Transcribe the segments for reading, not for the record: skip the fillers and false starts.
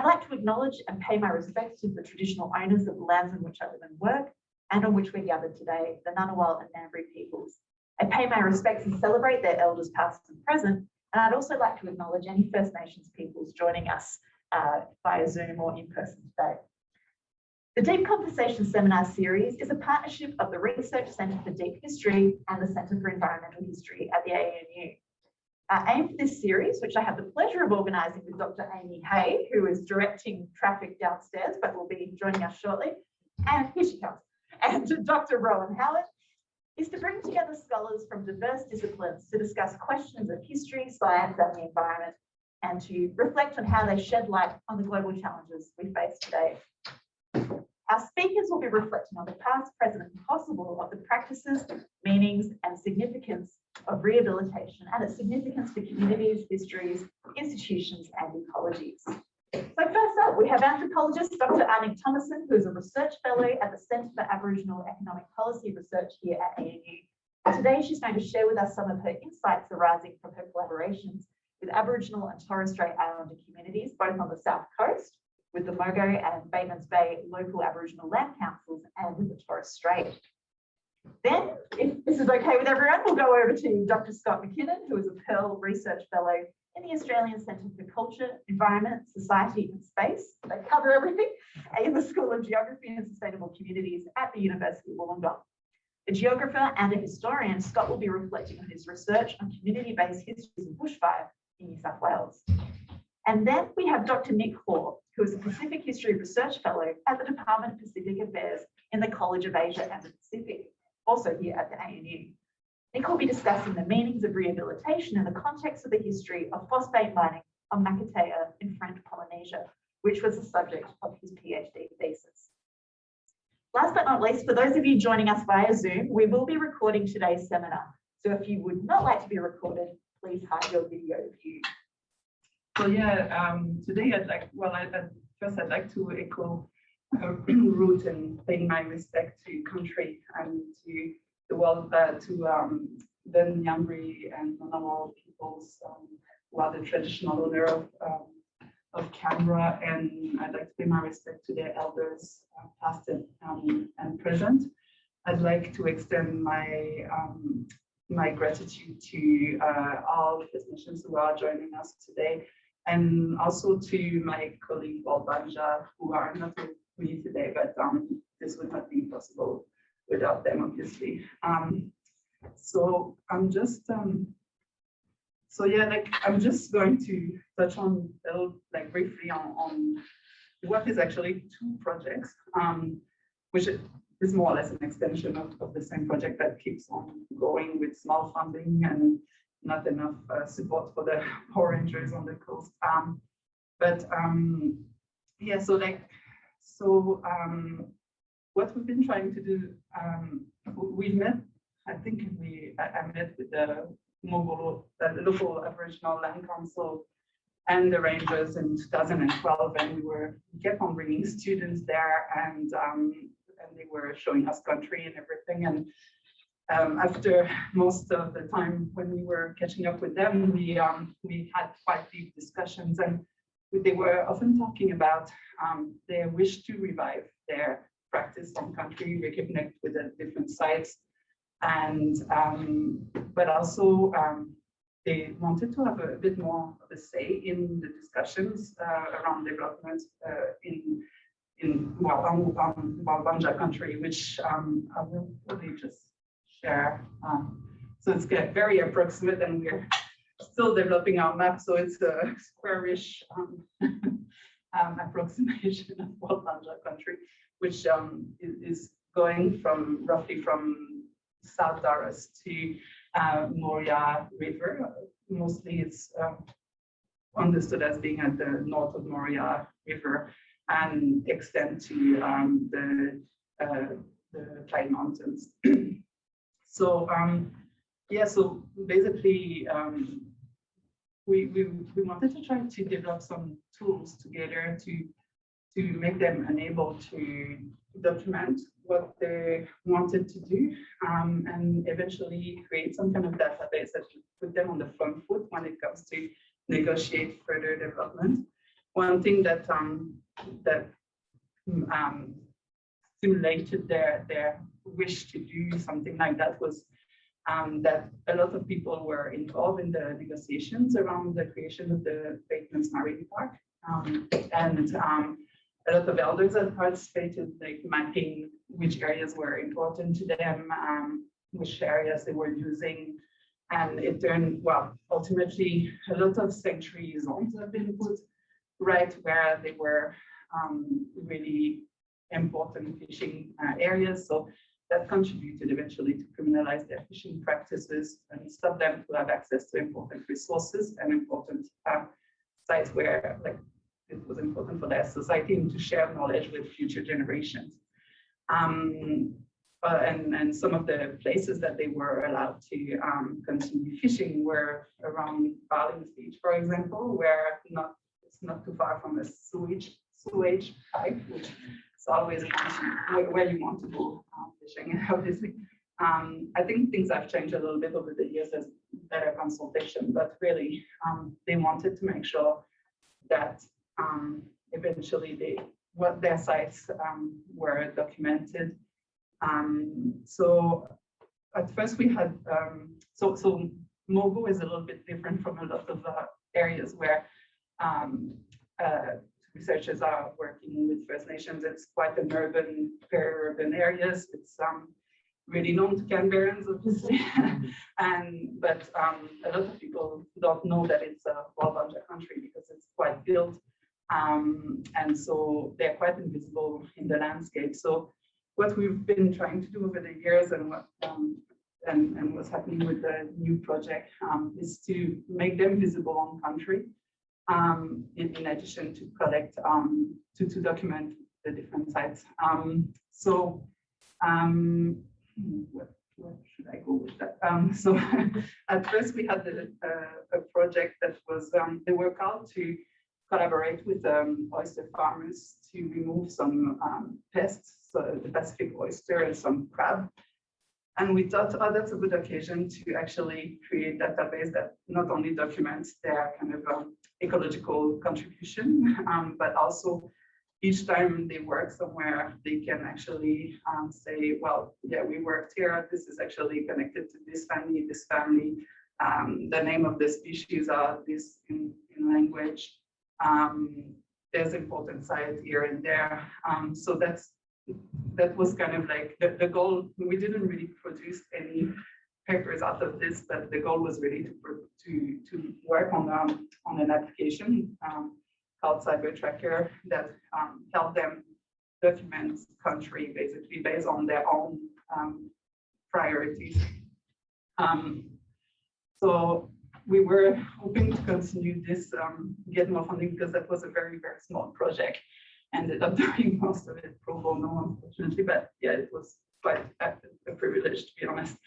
I'd like to acknowledge and pay my respects to the traditional owners of the lands on which I live and work, and on which we're gathered today, the Ngunnawal and Ngambri peoples. I pay my respects and celebrate their elders past and present, and I'd also like to acknowledge any First Nations peoples joining us via Zoom or in person today. The Deep Conversation Seminar Series is a partnership of the Research Centre for Deep History and the Centre for Environmental History at the ANU. Our aim for this series, which I have the pleasure of organising with Dr Amy Hay, who is directing traffic downstairs, but will be joining us shortly, and here she comes, and Dr Rowan Howard, is to bring together scholars from diverse disciplines to discuss questions of history, science and the environment, and to reflect on how they shed light on the global challenges we face today. Our speakers will be reflecting on the past, present and possible of the practices, meanings and significance of rehabilitation and its significance for communities, histories, institutions and ecologies. So first up, we have anthropologist Dr Annick Thomassin, who is a research fellow at the Centre for Aboriginal Economic Policy Research here at ANU. Today, she's going to share with us some of her insights arising from her collaborations with Aboriginal and Torres Strait Islander communities, both on the South Coast, with the Mogo and Batemans Bay local Aboriginal land councils and with the Torres Strait. Then, if this is okay with everyone, we'll go over to Dr Scott McKinnon, who is a Pearl Research Fellow in the Australian Centre for Culture, Environment, Society and Space. They cover everything in the School of Geography and Sustainable Communities at the University of Wollongong. A geographer and a historian, Scott will be reflecting on his research on community-based histories of bushfire in New South Wales. And then we have Dr Nick Hoare, who is a Pacific History Research Fellow at the Department of Pacific Affairs in the College of Asia and the Pacific, also here at the ANU. Nick will be discussing the meanings of rehabilitation in the context of the history of phosphate mining on Makatea in French Polynesia, which was the subject of his PhD thesis. Last but not least, for those of you joining us via Zoom, we will be recording today's seminar. So if you would not like to be recorded, please hide your video view. So yeah, today I'd like to echo root and paying my respect to country and to the world, to the Ngambri and Ngunnawal peoples who are the traditional owner of Canberra, and I'd like to pay my respect to their elders, past and present. I'd like to extend my my gratitude to all First Nations who are joining us today, and also to my colleague Paul Banja, who are not with me today, but this would not be possible without them, obviously. So I'm just I'm just going to touch on briefly on what is actually two projects, which is more or less an extension of the same project that keeps on going with small funding and not enough support for the poor rangers on the coast. What we've been trying to do, we met, I met with the local Aboriginal Land Council and the rangers in 2012, and we kept on bringing students there, and they were showing us country and everything. And after most of the time when we were catching up with them, we had quite deep discussions, and they were often talking about their wish to revive their practice on country, reconnect with the different sites, and but also they wanted to have a bit more of a say in the discussions around development on Banja country, which I will really just share. So it's very approximate, and we're still developing our map, so it's a squarish approximation of Banja country, which is going roughly from South Darras to Moria River. Mostly it's understood as being at the north of Moria River and extend to the Clyde Mountains. So so basically we wanted to try to develop some tools together to make them unable to document what they wanted to do, and eventually create some kind of database that would put them on the front foot when it comes to negotiate further development. one thing that stimulated their wish to do something like that was that a lot of people were involved in the negotiations around the creation of the Batemans Marine Park. And a lot of elders had participated, like mapping which areas were important to them, which areas they were using. And it turned, well, ultimately, a lot of sanctuary zones have been put right where they were really important fishing areas. So that contributed eventually to criminalize their fishing practices and stop them to have access to important resources and important sites where, like, it was important for their society and to share knowledge with future generations. And some of the places that they were allowed to continue fishing were around Barlings Beach, for example, where it's not too far from a sewage pipe, which is always a function where you want to go fishing, obviously. I think things have changed a little bit over the years as better consultation, but really they wanted to make sure that eventually what their sites were documented. So at first we had, so Mogo is a little bit different from a lot of areas where researchers are working with First Nations. It's quite an urban, peri-urban areas. It's really known to Canberrans, obviously, but a lot of people don't know that it's a Walbanja country because it's quite built, and so they're quite invisible in the landscape. So what we've been trying to do over the years, and what and what's happening with the new project is to make them visible on country, in addition to collect to document the different sites. Where should I go with that? So at first we had a project that was, they were called to collaborate with oyster farmers to remove some pests, so the Pacific oyster and some crab. And we thought, oh, that's a good occasion to actually create a database that not only documents their kind of ecological contribution, but also each time they work somewhere, they can actually say, well, yeah, we worked here. This is actually connected to this family, this family. The name of the species are this in language. There's important sites here and there. So that was kind of like the goal. We didn't really produce any papers out of this, but the goal was really to work on an application called CyberTracker that helped them document country basically based on their own priorities. So we were hoping to continue this, get more funding, because that was a very, very small project. Ended up doing most of it pro bono, unfortunately, but yeah, it was quite a privilege, to be honest.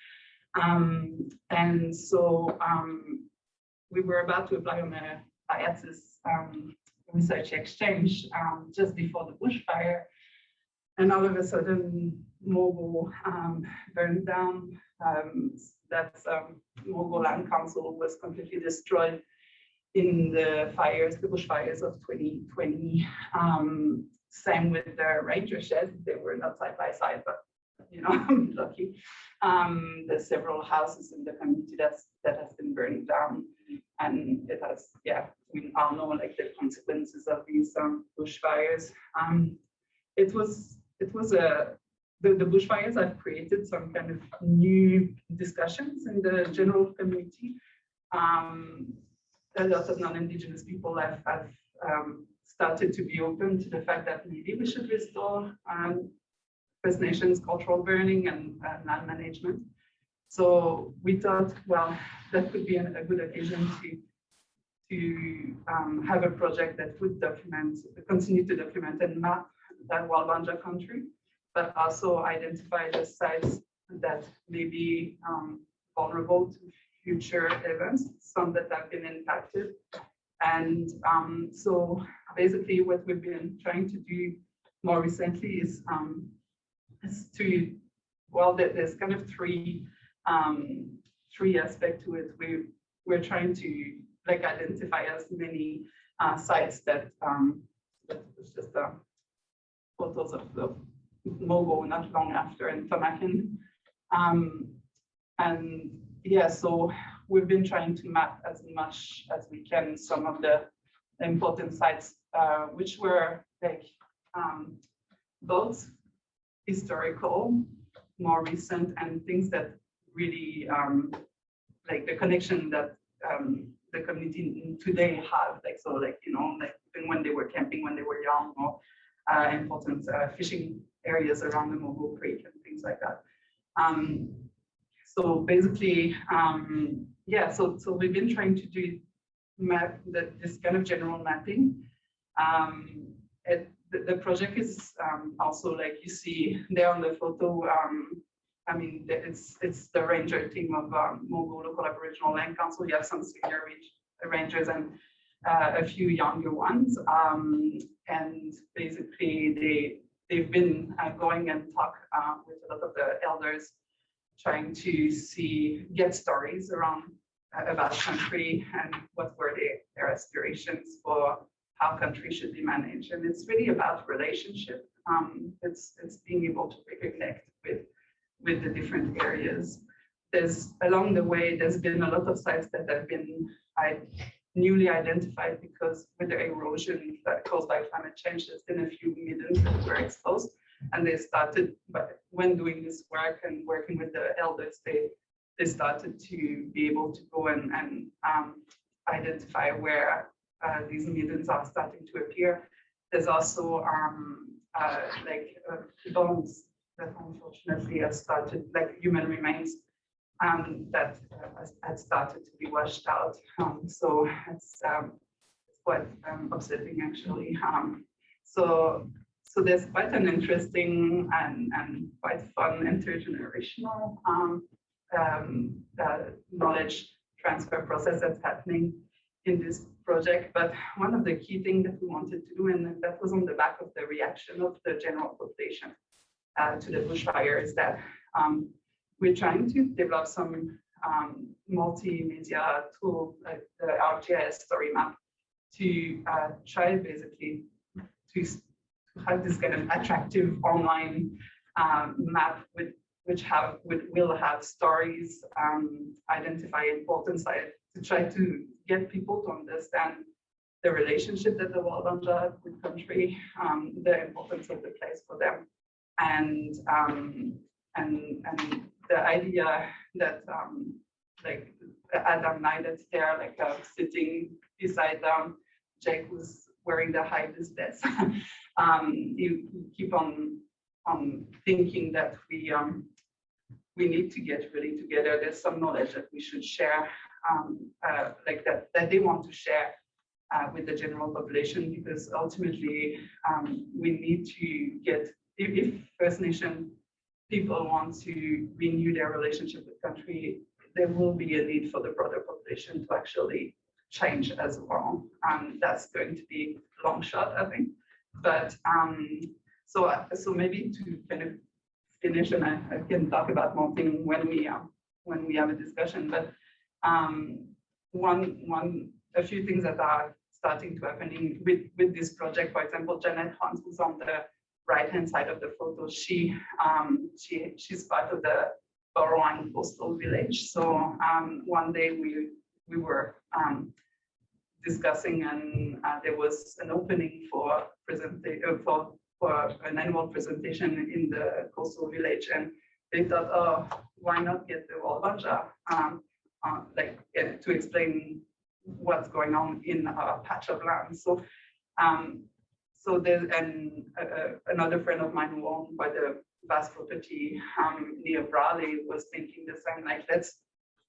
And so we were about to apply on a IATSIS research exchange just before the bushfire, and all of a sudden Mogo burned down. That's Mogo Land Council was completely destroyed in the fires, the bushfires of 2020. Same with the ranger sheds. They were not side by side, but you know, I'm lucky. There's several houses in the community that has been burning down, and it has, yeah, we all know like the consequences of these bushfires. The bushfires have created some kind of new discussions in the general community. A lot of non-Indigenous people have started to be open to the fact that maybe we should restore First Nations cultural burning and land management. So we thought, well, that could be a good occasion to have a project that would continue to document and map that Walbanja country, but also identify the sites that may be vulnerable to future events, some that have been impacted. And so basically what we've been trying to do more recently is to, well, there's kind of three aspects to it. We're trying to like identify as many sites that it's just photos of the Mogo not long after in Thomassin. And yeah, so we've been trying to map as much as we can some of the important sites, which were like both historical, more recent, and things that really like the connection that the community today have, like, so like, you know, like even when they were camping, when they were young, or important fishing areas around the Mogo Creek and things like that. So basically, yeah, so we've been trying to do this kind of general mapping. The project is also, like you see there on the photo, I mean, it's the ranger team of Mogo Local Aboriginal Land Council. You have some senior rangers and a few younger ones. And basically, they've been going and talk with a lot of the elders, trying to get stories around about country and what were their aspirations for how country should be managed. And it's really about relationship. It's being able to reconnect with the different areas. Along the way, there's been a lot of sites that have been newly identified because with the erosion that caused by climate change, there's been a few middens that were exposed. And they started, but when doing this work and working with the elders, they started to be able to go and identify where these middens are starting to appear. There's also like bones that unfortunately have started, like human remains, that had started to be washed out. So it's quite upsetting, actually. So there's quite an interesting and quite fun intergenerational knowledge transfer process that's happening in this project. But one of the key things that we wanted to do, and that was on the back of the reaction of the general population to the bushfire, is that we're trying to develop some multimedia tool, like the ArcGIS story map, to try basically to have this kind of attractive online map which will have stories, identify important sites, to try to get people to understand the relationship that the Walbanja have with country, the importance of the place for them, and the idea that like Adam Knight that's there, like sitting beside Jake, who's wearing the high vis vest. You keep on thinking that we need to get really together. There's some knowledge that we should share, like that they want to share with the general population, because ultimately we need to get, if First Nation people want to renew their relationship with country, there will be a need for the broader population to actually change as well. That's going to be a long shot, I think. But so maybe to kind of finish, and I can talk about more things when we have a discussion. But a few things that are starting to happen with this project. For example, Janet Hans, who's on the right-hand side of the photo, she's part of the Borowang coastal village. So one day we were discussing, and there was an opening for an annual presentation in the coastal village, and they thought, oh, why not get the Walbanja to explain what's going on in a patch of land. So so there's another friend of mine who owned by the vast property near Brawley was thinking the same, like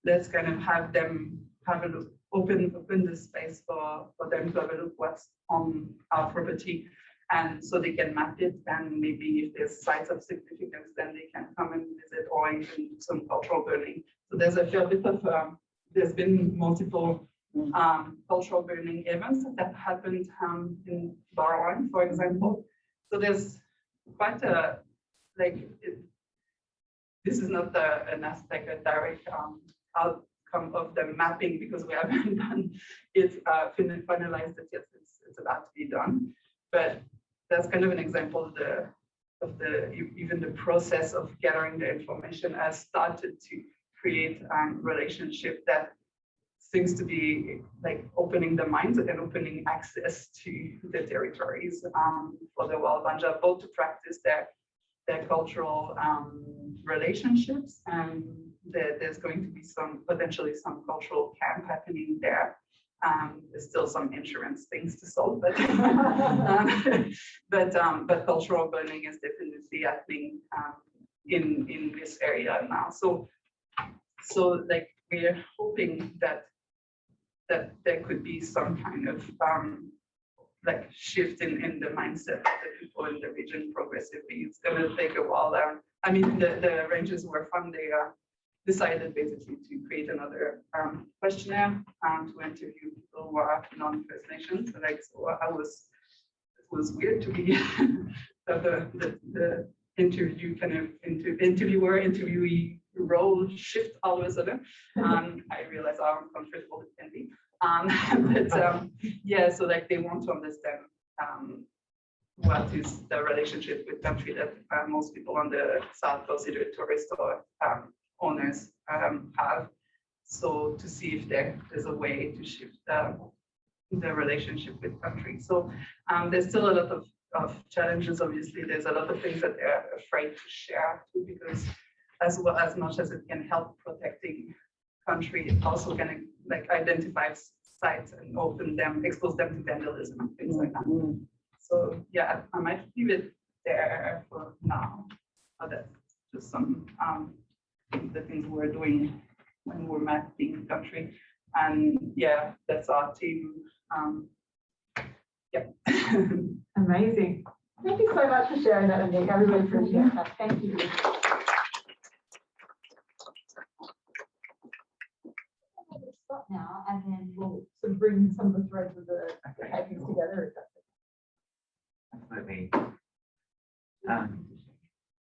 let's kind of have them have a look, open the space for them to have a look what's on our property, and so they can map it, and maybe if there's sites of significance, then they can come and visit, or even some cultural burning. So there's a fair bit of there's been multiple cultural burning events that happened in Borowang, for example. So there's quite a this is not an aspect, a direct outcome of the mapping, because we haven't done it, finalized it yet. It's about to be done, but that's kind of an example of the even the process of gathering the information has started to create relationship that seems to be like opening the minds and opening access to the territories for the Walbanja, both to practice their cultural relationships, and there's going to be potentially some cultural camp happening there. There's still some insurance things to solve, but but cultural learning is definitely happening in this area now. So like we're hoping that there could be some kind of like shift in the mindset of the people in the region progressively. It's going to take a while. I mean, the rangers who are fun, they decided basically to create another questionnaire to interview people who are non-First Nations. So, like, so it was weird to be the interviewee role shift all of a sudden. I realize how uncomfortable it can be. Yeah, so like they want to understand what is the relationship with country that most people on the south consider tourist or owners have. So to see if there's a way to shift the relationship with country. So there's still a lot of challenges. Obviously, there's a lot of things that they're afraid to share too, because as much as it can help protecting country, it also can like identify sites and expose them to vandalism and things like that. So yeah, I might leave it there for now. But that's just some the things we're doing when we're mapping the country. And yeah, that's our team. Yeah. Amazing. Thank you so much for sharing that, Annick. I really appreciate that. Thank you. Stop now, and then we'll sort of bring some of the threads of the papers together. Absolutely.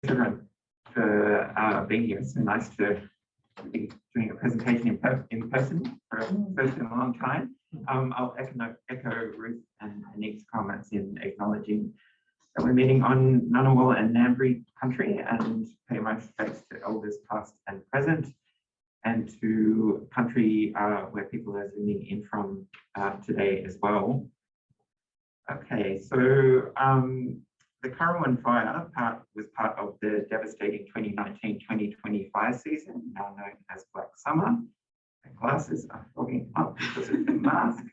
Everyone for being here. It's so nice to be doing a presentation in person for first in a long time. I'll echo Ruth and Annick's comments in acknowledging that we're meeting on Ngunnawal and Ngambri country, and pay my respects to elders past and present, and to country where people are zooming in from today as well. Okay, so the Currawong fire was part of the devastating 2019-2020 season, now known as Black Summer. My glasses are fogging up because of the mask.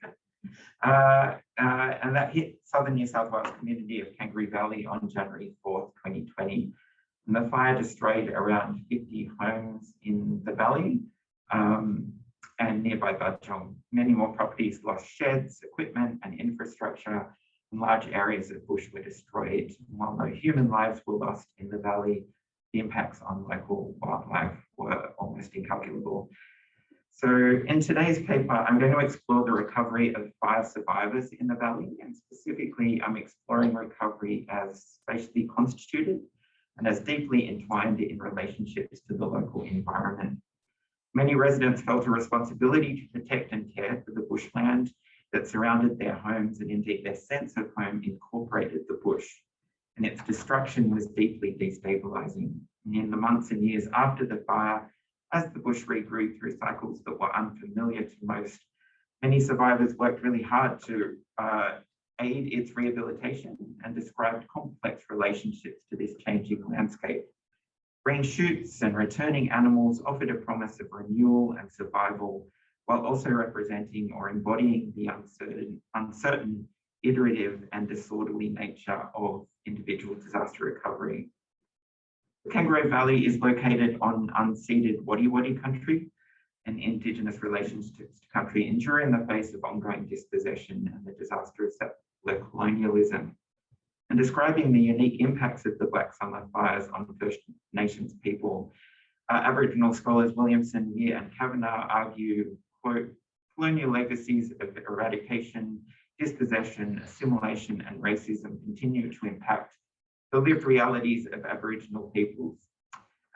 And that hit southern New South Wales community of Kangaroo Valley on January 4th, 2020. And the fire destroyed around 50 homes in the valley and nearby Bajong. Many more properties lost sheds, equipment and infrastructure, and large areas of bush were destroyed. While no human lives were lost in the valley, the impacts on local wildlife were almost incalculable. So in today's paper, I'm going to explore the recovery of 5 survivors in the valley, and specifically I'm exploring recovery as spatially constituted and as deeply entwined in relationships to the local environment. Many residents felt a responsibility to protect and care for the bushland that surrounded their homes, and indeed their sense of home incorporated the bush, and its destruction was deeply destabilizing. And in the months and years after the fire, as the bush regrew through cycles that were unfamiliar to most, many survivors worked really hard to aid its rehabilitation and described complex relationships to this changing landscape. Green shoots and returning animals offered a promise of renewal and survival, while also representing or embodying the uncertain, iterative and disorderly nature of individual disaster recovery. The Kangaroo Valley is located on unceded Wadi country and Indigenous relationships to country endure in the face of ongoing dispossession and the disastrous settler colonialism. And describing the unique impacts of the Black Summer fires on First Nations people, Aboriginal scholars Williamson, Weir and Kavanagh argue, quote, colonial legacies of eradication, dispossession, assimilation and racism continue to impact the lived realities of Aboriginal peoples.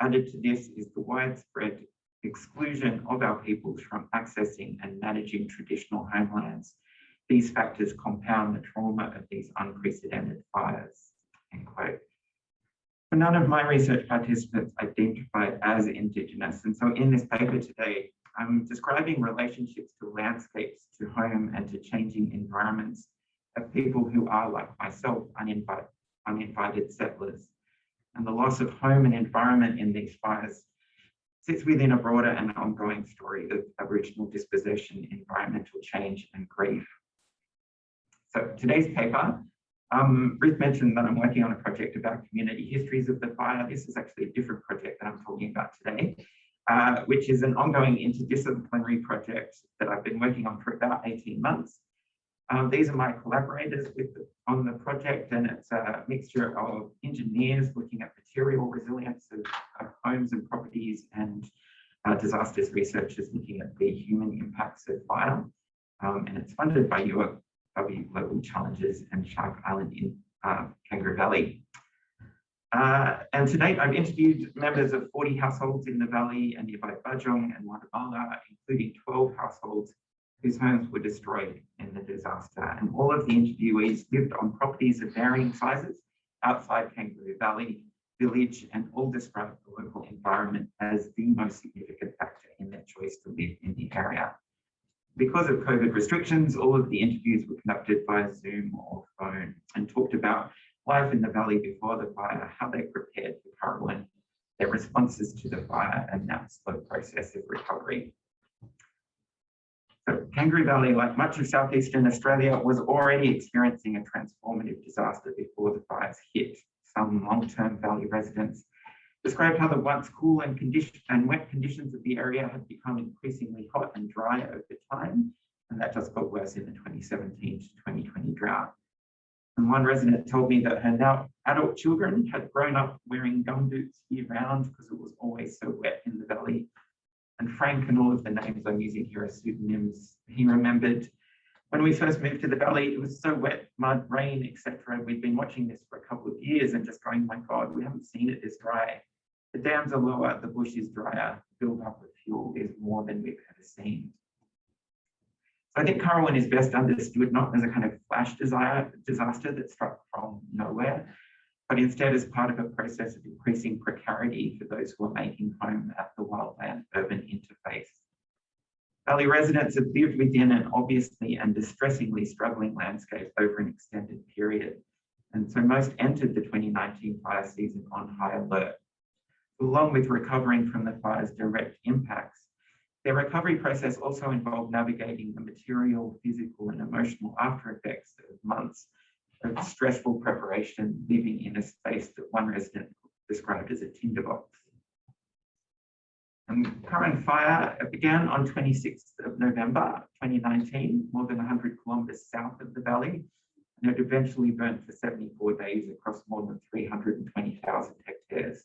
Added to this is the widespread exclusion of our peoples from accessing and managing traditional homelands. These factors compound the trauma of these unprecedented fires." End quote. But none of my research participants identified as Indigenous, and so in this paper today, I'm describing relationships to landscapes, to home, and to changing environments of people who are, like myself, uninvited settlers. And the loss of home and environment in these fires sits within a broader and ongoing story of Aboriginal dispossession, environmental change, and grief. So today's paper, Ruth mentioned that I'm working on a project about community histories of the fire. This is actually a different project that I'm talking about today, which is an ongoing interdisciplinary project that I've been working on for about 18 months. These are my collaborators on the project, and it's a mixture of engineers looking at material resilience of homes and properties, and disasters researchers looking at the human impacts of fire. And it's funded by UOW Global Challenges and Shark Island in Kangaroo Valley. And to date, I've interviewed members of 40 households in the valley and nearby Bajong and Wadamala, including 12 households whose homes were destroyed in the disaster. And all of the interviewees lived on properties of varying sizes outside Kangaroo Valley village, and all described the local environment as the most significant factor in their choice to live in the area. Because of COVID restrictions, all of the interviews were conducted via Zoom or phone, and talked about life in the valley before the fire, how they prepared for Currawin, their responses to the fire, and that slow process of recovery. So Kangaroo Valley, like much of southeastern Australia, was already experiencing a transformative disaster before the fires hit. Some long-term valley residents described how the once cool and wet conditions of the area had become increasingly hot and dry over time, and that just got worse in the 2017 to 2020 drought. And one resident told me that her now adult children had grown up wearing gumboots year-round because it was always so wet in the valley. And Frank, and all of the names I'm using here are pseudonyms, he remembered, when we first moved to the valley, it was so wet, mud, rain, etc. We'd been watching this for a couple of years and just going, my God, we haven't seen it this dry. The dams are lower, the bush is drier, the build-up of fuel is more than we've ever seen. So I think Currawin is best understood not as a kind of flash disaster that struck from nowhere, but instead as part of a process of increasing precarity for those who are making home at the wildland-urban interface. Valley residents have lived within an obviously and distressingly struggling landscape over an extended period, and so most entered the 2019 fire season on high alert. Along with recovering from the fire's direct impacts, their recovery process also involved navigating the material, physical, and emotional after effects of months of stressful preparation, living in a space that one resident described as a tinderbox. And current fire began on 26th of November 2019, more than 100 kilometres south of the valley, and it eventually burnt for 74 days across more than 320,000 hectares.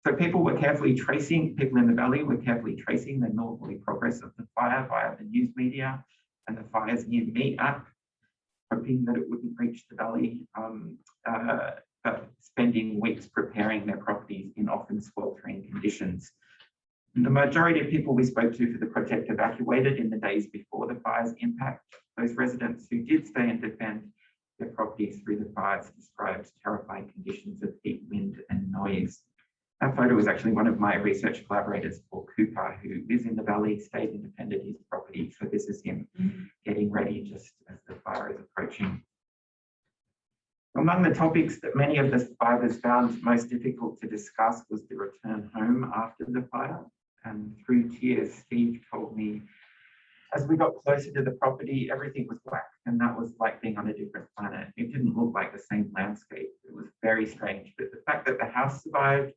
So people in the valley were carefully tracing the northerly progress of the fire via the news media and the Fires Near Me app, hoping that it wouldn't reach the valley, but spending weeks preparing their properties in often sweltering conditions. And the majority of people we spoke to for the project evacuated in the days before the fire's impact. Those residents who did stay and defend their properties through the fires described terrifying conditions of heat, wind, and noise. That photo was actually one of my research collaborators, Paul Cooper, who lives in the valley, stayed and defended his property. So this is him getting ready just as the fire is approaching. Among the topics that many of the survivors found most difficult to discuss was the return home after the fire. And through tears, Steve told me, as we got closer to the property, everything was black, and that was like being on a different planet. It didn't look like the same landscape. It was very strange, but the fact that the house survived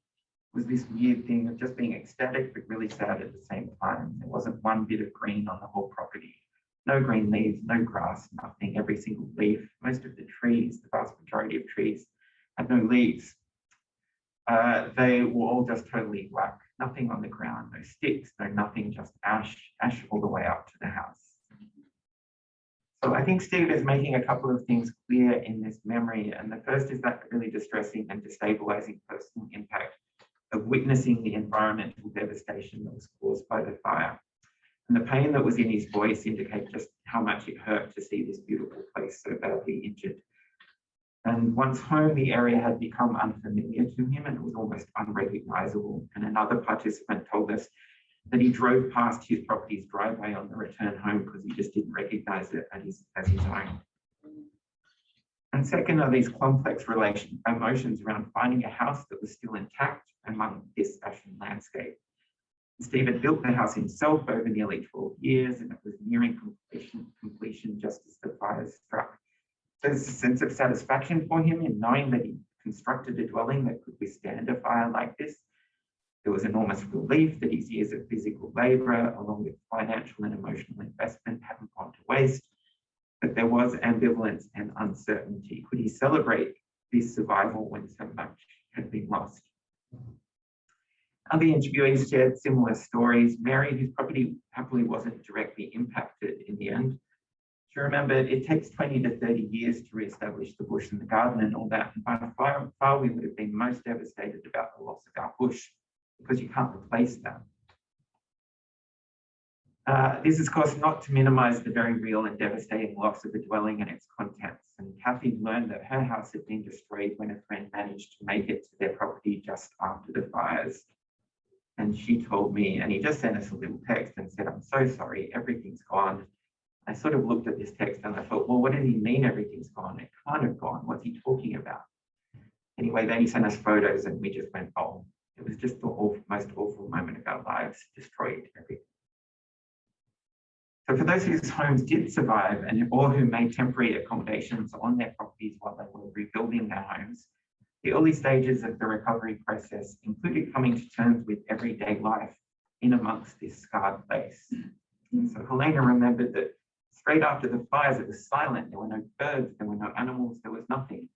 was this weird thing of just being ecstatic, but really sad at the same time. There wasn't one bit of green on the whole property. No green leaves, no grass, nothing, every single leaf. Most of the trees, the vast majority of trees, had no leaves. They were all just totally black, nothing on the ground, no sticks, no nothing, just ash all the way up to the house. So I think Steve is making a couple of things clear in this memory. And the first is that really distressing and destabilizing personal impact of witnessing the environmental devastation that was caused by the fire. And the pain that was in his voice indicated just how much it hurt to see this beautiful place so badly injured. And once home, the area had become unfamiliar to him and it was almost unrecognizable. And another participant told us that he drove past his property's driveway on the return home because he just didn't recognize it as his own. And second are these complex emotions around finding a house that was still intact among this ashen landscape. Steve had built the house himself over nearly 12 years and it was nearing completion just as the fires struck. So there's a sense of satisfaction for him in knowing that he constructed a dwelling that could withstand a fire like this. There was enormous relief that his years of physical labor, along with financial and emotional investment, hadn't gone to waste. But there was ambivalence and uncertainty. Could he celebrate this survival when so much had been lost? Other interviewees shared similar stories. Mary, whose property happily wasn't directly impacted in the end, she remembered it takes 20 to 30 years to re-establish the bush and the garden and all that. And by far, we would have been most devastated about the loss of our bush because you can't replace that. This is, of course, not to minimize the very real and devastating loss of a dwelling and its contents. And Kathy learned that her house had been destroyed when a friend managed to make it to their property just after the fires. And she told me, and he just sent us a little text and said, "I'm so sorry, everything's gone." I sort of looked at this text and I thought, well, what does he mean everything's gone? It can't have gone. What's he talking about? Anyway, then he sent us photos and we just went, oh, it was just the most awful moment of our lives, destroyed everything. So for those whose homes did survive or who made temporary accommodations on their properties while they were rebuilding their homes, the early stages of the recovery process included coming to terms with everyday life in amongst this scarred place. And so Helena remembered that straight after the fires, it was silent. There were no birds, there were no animals, there was nothing.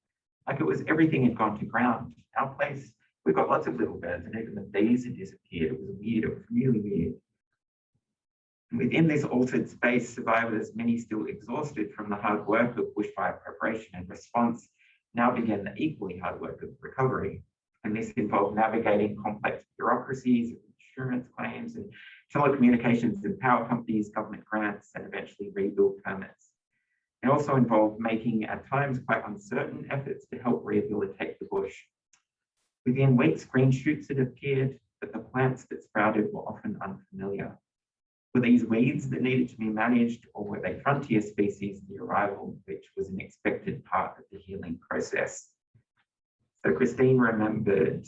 Like it was everything had gone to ground. Our place, we've got lots of little birds and even the bees had disappeared. It was weird, it was really weird. And within this altered space, survivors, many still exhausted from the hard work of bushfire preparation and response, now began the equally hard work of recovery. And this involved navigating complex bureaucracies, insurance claims, and telecommunications and power companies, government grants, and eventually rebuild permits. It also involved making, at times, quite uncertain efforts to help rehabilitate the bush. Within weeks, green shoots had appeared, but the plants that sprouted were often unfamiliar. Were these weeds that needed to be managed, or were they frontier species, the arrival of which was an expected part of the healing process? So Christine remembered,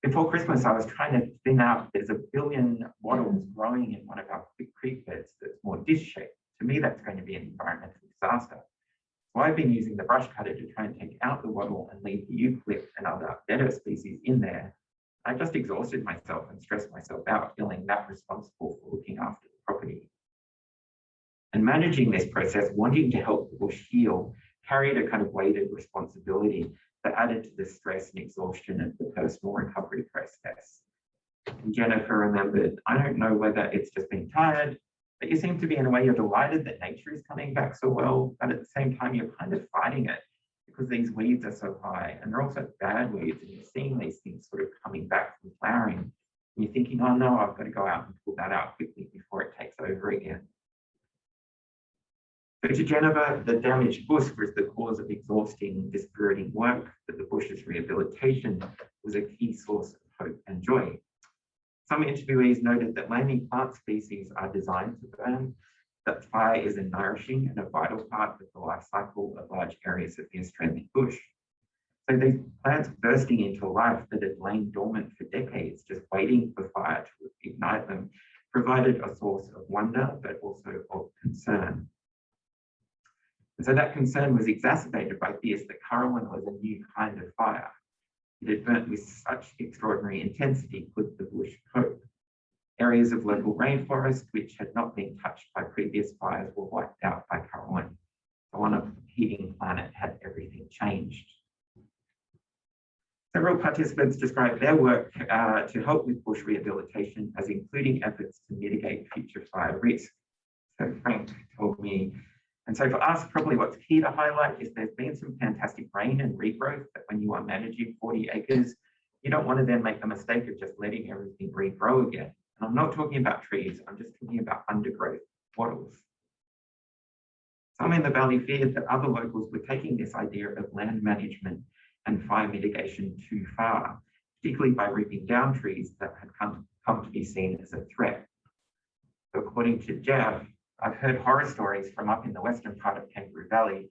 before Christmas, I was trying to thin out, there's 1 billion wattles growing in one of our big creek beds that's more disc-shaped. To me, that's going to be an environmental disaster. So I've been using the brush cutter to try and take out the wattle and leave the eucalypt and other better species in there. I just exhausted myself and stressed myself out, feeling that responsible for looking after the property. And managing this process, wanting to help the bush heal, carried a kind of weighted responsibility that added to the stress and exhaustion of the personal recovery process. And Jennifer remembered, I don't know whether it's just being tired, but you seem to be, in a way, you're delighted that nature is coming back so well, but at the same time, you're kind of fighting it because these weeds are so high and they're also bad weeds, and you're seeing these things sort of coming back from flowering. And you're thinking, oh no, I've got to go out and pull that out quickly before it takes over again. So to Jennifer, the damaged bush was the cause of exhausting, dispiriting work, but the bush's rehabilitation was a key source of hope and joy. Some interviewees noted that landing plant species are designed to burn, that fire is a nourishing and a vital part of the life cycle of large areas of the Australian bush. So these plants bursting into life that had lain dormant for decades, just waiting for fire to ignite them, provided a source of wonder, but also of concern. And so that concern was exacerbated by fears that Currawin was a new kind of fire. It had burnt with such extraordinary intensity, could the bush cope? Areas of local rainforest, which had not been touched by previous fires, were wiped out by Currawin. So on a heating planet, had everything changed? Several participants described their work to help with bush rehabilitation as including efforts to mitigate future fire risk. So Frank told me, and so for us, probably what's key to highlight is there's been some fantastic rain and regrowth, that when you are managing 40 acres, You don't want to then make the mistake of just letting everything regrow again. And I'm not talking about trees, I'm just talking about undergrowth, wattles. Some in the valley feared that other locals were taking this idea of land management and fire mitigation too far, particularly by ripping down trees that had come to be seen as a threat. According to Jeff, I've heard horror stories from up in the western part of Kangaroo Valley,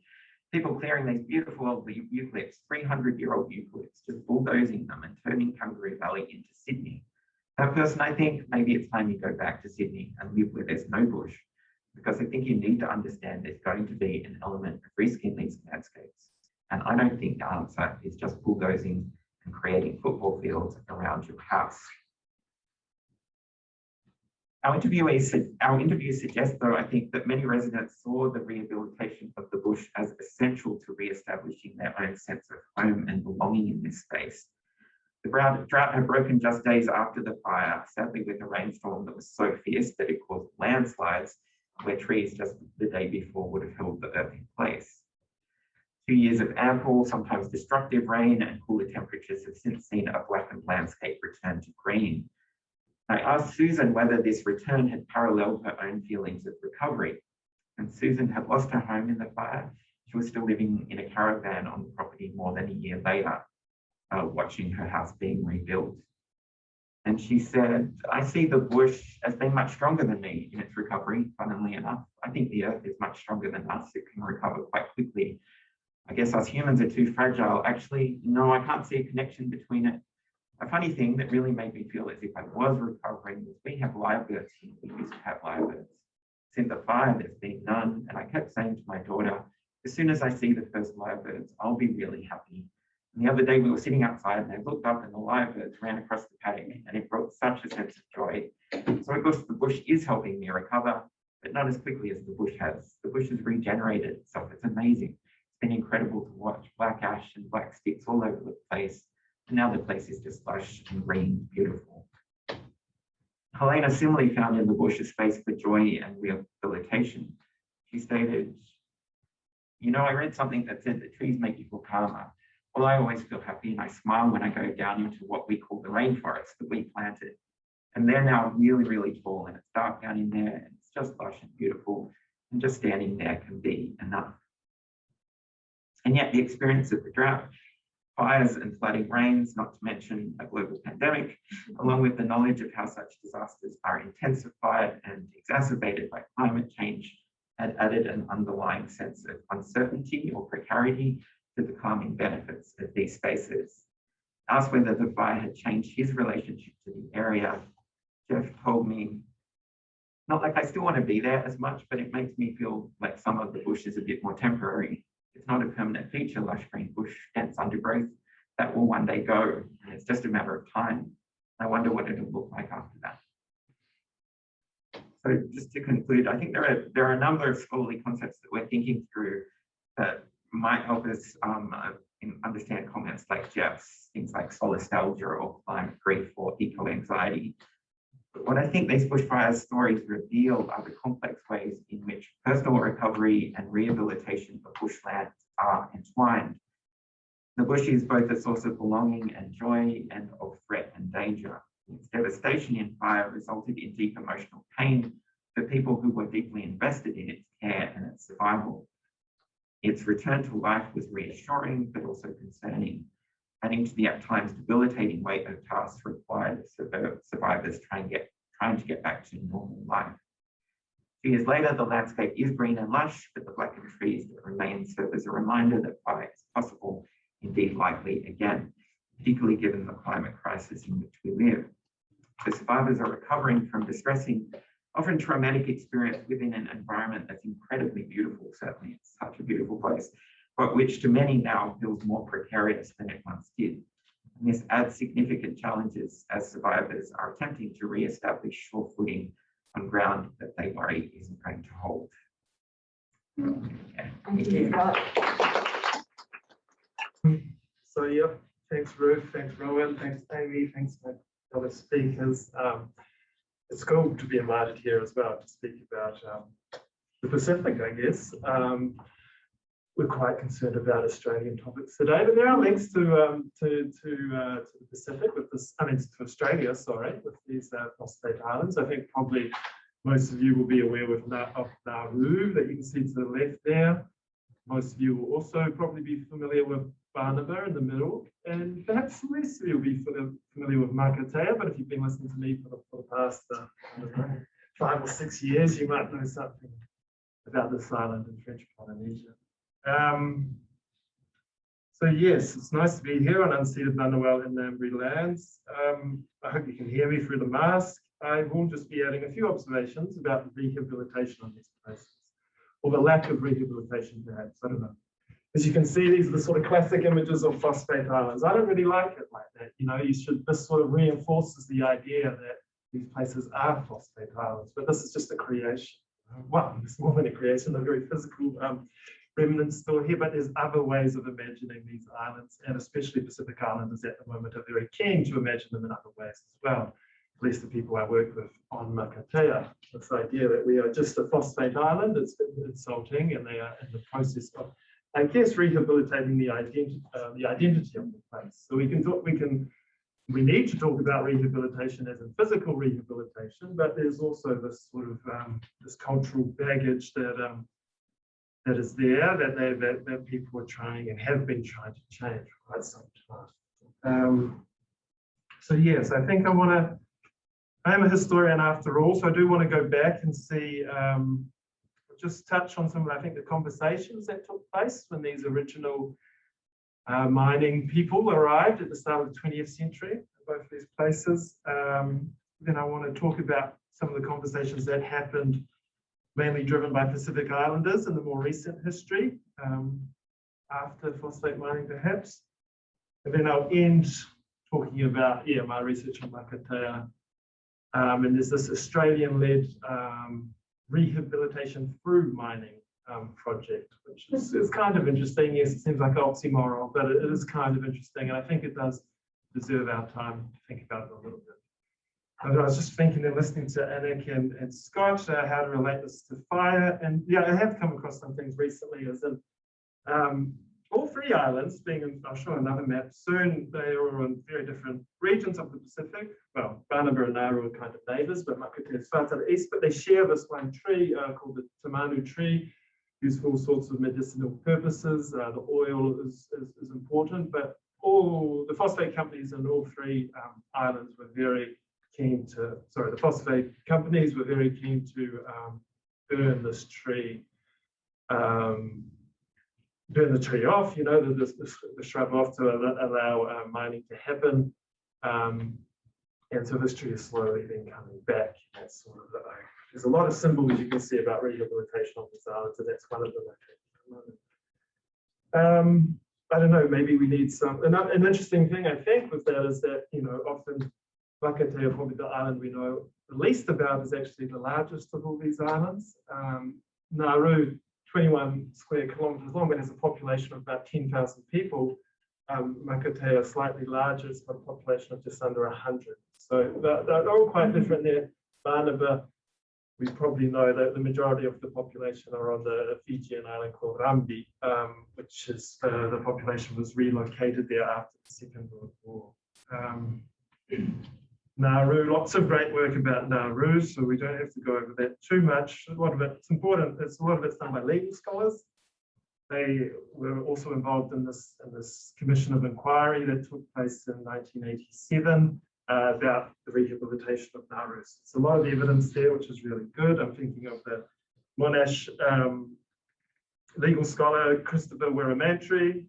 people clearing these beautiful old eucalypts, 300-year-old eucalypts, just bulldozing them and turning Kangaroo Valley into Sydney. That person, I think, maybe it's time you go back to Sydney and live where there's no bush, because I think you need to understand there's going to be an element of risk in these landscapes. And I don't think the answer is just bulldozing and creating football fields around your house. Our interview suggests, though, I think, that many residents saw the rehabilitation of the bush as essential to re-establishing their own sense of home and belonging in this space. The drought had broken just days after the fire, sadly with a rainstorm that was so fierce that it caused landslides, where trees just the day before would have held the earth in place. 2 years of ample, sometimes destructive rain and cooler temperatures have since seen a blackened landscape return to green. I asked Susan whether this return had paralleled her own feelings of recovery. And Susan had lost her home in the fire. She was still living in a caravan on the property more than a year later, watching her house being rebuilt. And she said, I see the bush as being much stronger than me in its recovery, funnily enough. I think the earth is much stronger than us. It can recover quite quickly. I guess us humans are too fragile. Actually, no, I can't see a connection between it. A funny thing that really made me feel as if I was recovering was we have lyrebirds here. We used to have lyrebirds. Since the fire, there's been none. And I kept saying to my daughter, as soon as I see the first lyrebirds, I'll be really happy. And the other day we were sitting outside and I looked up and the lyrebirds ran across the paddock and it brought such a sense of joy. So of course the bush is helping me recover, but not as quickly as the bush has. The bush has regenerated itself. It's amazing. It's been incredible to watch black ash and black sticks all over the place. And now the place is just lush and green, beautiful. Helena similarly found in the bush a space for joy and rehabilitation. She stated, you know, I read something that said that trees make you feel calmer. Well, I always feel happy and I smile when I go down into what we call the rainforest that we planted. And they're now really, really tall and it's dark down in there and it's just lush and beautiful. And just standing there can be enough. And yet the experience of the drought, fires and flooding rains, not to mention a global pandemic, along with the knowledge of how such disasters are intensified and exacerbated by climate change, had added an underlying sense of uncertainty or precarity to the calming benefits of these spaces. Asked whether the fire had changed his relationship to the area, Jeff told me, not like I still want to be there as much, but it makes me feel like some of the bush is a bit more temporary. It's not a permanent feature, lush green bush, dense undergrowth. That will one day go, and it's just a matter of time. I wonder what it'll look like after that. So just to conclude, I think there are a number of scholarly concepts that we're thinking through that might help us understand comments like Jeff's, things like solastalgia or climate grief or eco-anxiety. But what I think these bushfire stories reveal are the complex ways in which personal recovery and rehabilitation of bushland are entwined. The bush is both a source of belonging and joy and of threat and danger. Its devastation in fire resulted in deep emotional pain for people who were deeply invested in its care and its survival. Its return to life was reassuring, but also concerning, adding to the at times debilitating weight of tasks required as survivors trying to get back to normal life. 2 years later, the landscape is green and lush, but the blackened trees that remain serve as a reminder that fire is possible, indeed likely again, particularly given the climate crisis in which we live. So survivors are recovering from distressing, often traumatic experience within an environment that's incredibly beautiful. Certainly it's such a beautiful place, but which to many now feels more precarious than it once did. And this adds significant challenges as survivors are attempting to re-establish sure footing on ground that they worry isn't going to hold. Yeah. Thank you, Scott. So yeah, thanks Ruth, thanks Rowan, thanks Amy, thanks to my other speakers. It's cool to be invited here as well to speak about the Pacific, I guess. we're quite concerned about Australian topics today, but there are links to the Pacific with this, I mean, to Australia, sorry, with these Phosphate Islands. I think probably most of you will be aware of Nauru that you can see to the left there. Most of you will also probably be familiar with Barnaba in the middle, and perhaps less of you will be familiar with Makatea, but if you've been listening to me for the past, I don't know, 5 or 6 years, you might know something about this island in French Polynesia. So yes, it's nice to be here on unceded Ngunnawal and Ngambri lands. I hope you can hear me through the mask. I will just be adding a few observations about the rehabilitation on these places, or the lack of rehabilitation perhaps, I don't know. As you can see, these are the sort of classic images of Phosphate Islands. I don't really like it like that. You know, this sort of reinforces the idea that these places are Phosphate Islands, but this is just a creation. Well, it's more than a creation, a very physical remnant still here, but there's other ways of imagining these islands, and especially Pacific Islanders at the moment are very keen to imagine them in other ways as well. At least the people I work with on Makatea, this idea that we are just a phosphate island, it's insulting, and they are in the process of, I guess, rehabilitating the identity of the place. So we need to talk about rehabilitation as in physical rehabilitation, but there's also this sort of this cultural baggage that is there that people are trying and have been trying to change for quite some time. So yes, I think I am a historian after all, so I do want to go back and see, just touch on some of, I think, the conversations that took place when these original mining people arrived at the start of the 20th century in both of these places. Then I want to talk about some of the conversations that happened, mainly driven by Pacific Islanders in the more recent history, after phosphate mining perhaps. And then I'll end talking about, my research on Makatea. And there's this Australian-led rehabilitation through mining project, which is kind of interesting. Yes, it seems like an oxymoron, but it is kind of interesting, and I think it does deserve our time to think about it a little bit. I was just thinking and listening to Annick and Scott how to relate this to fire, and I have come across some things recently, as in all 3 islands being, I'll show another map soon, they are in very different regions of the Pacific. Well, Barnaba and Nauru are kind of neighbours, but Makatea is far to the east, but they share this one tree called the tamanu tree, used for all sorts of medicinal purposes. The oil is important, but all the phosphate companies in all 3 islands were very keen to, the phosphate companies were very keen to burn this tree, burn the tree off, the shrub off to allow mining to happen. And so this tree is slowly then coming back. That's sort of there's a lot of symbols you can see about rehabilitation on these islands, and that's one of them. I don't know, maybe we need an interesting thing I think with that is that, often Makatea, probably the island we know the least about, is actually the largest of all these islands. Nauru, 21 square kilometers long, but has a population of about 10,000 people. Makatea, slightly larger, it's got a population of just under 100. So they're all quite different there. Barnaba, we probably know that the majority of the population are on the Fijian island called Rambi, which is the population was relocated there after the Second World War. Nauru, lots of great work about Nauru, so we don't have to go over that too much. A lot of it's important. A lot of it's done by legal scholars. They were also involved in this commission of inquiry that took place in 1987 about the rehabilitation of Nauru. So it's a lot of evidence there, which is really good. I'm thinking of the Monash legal scholar Christopher Weramantry,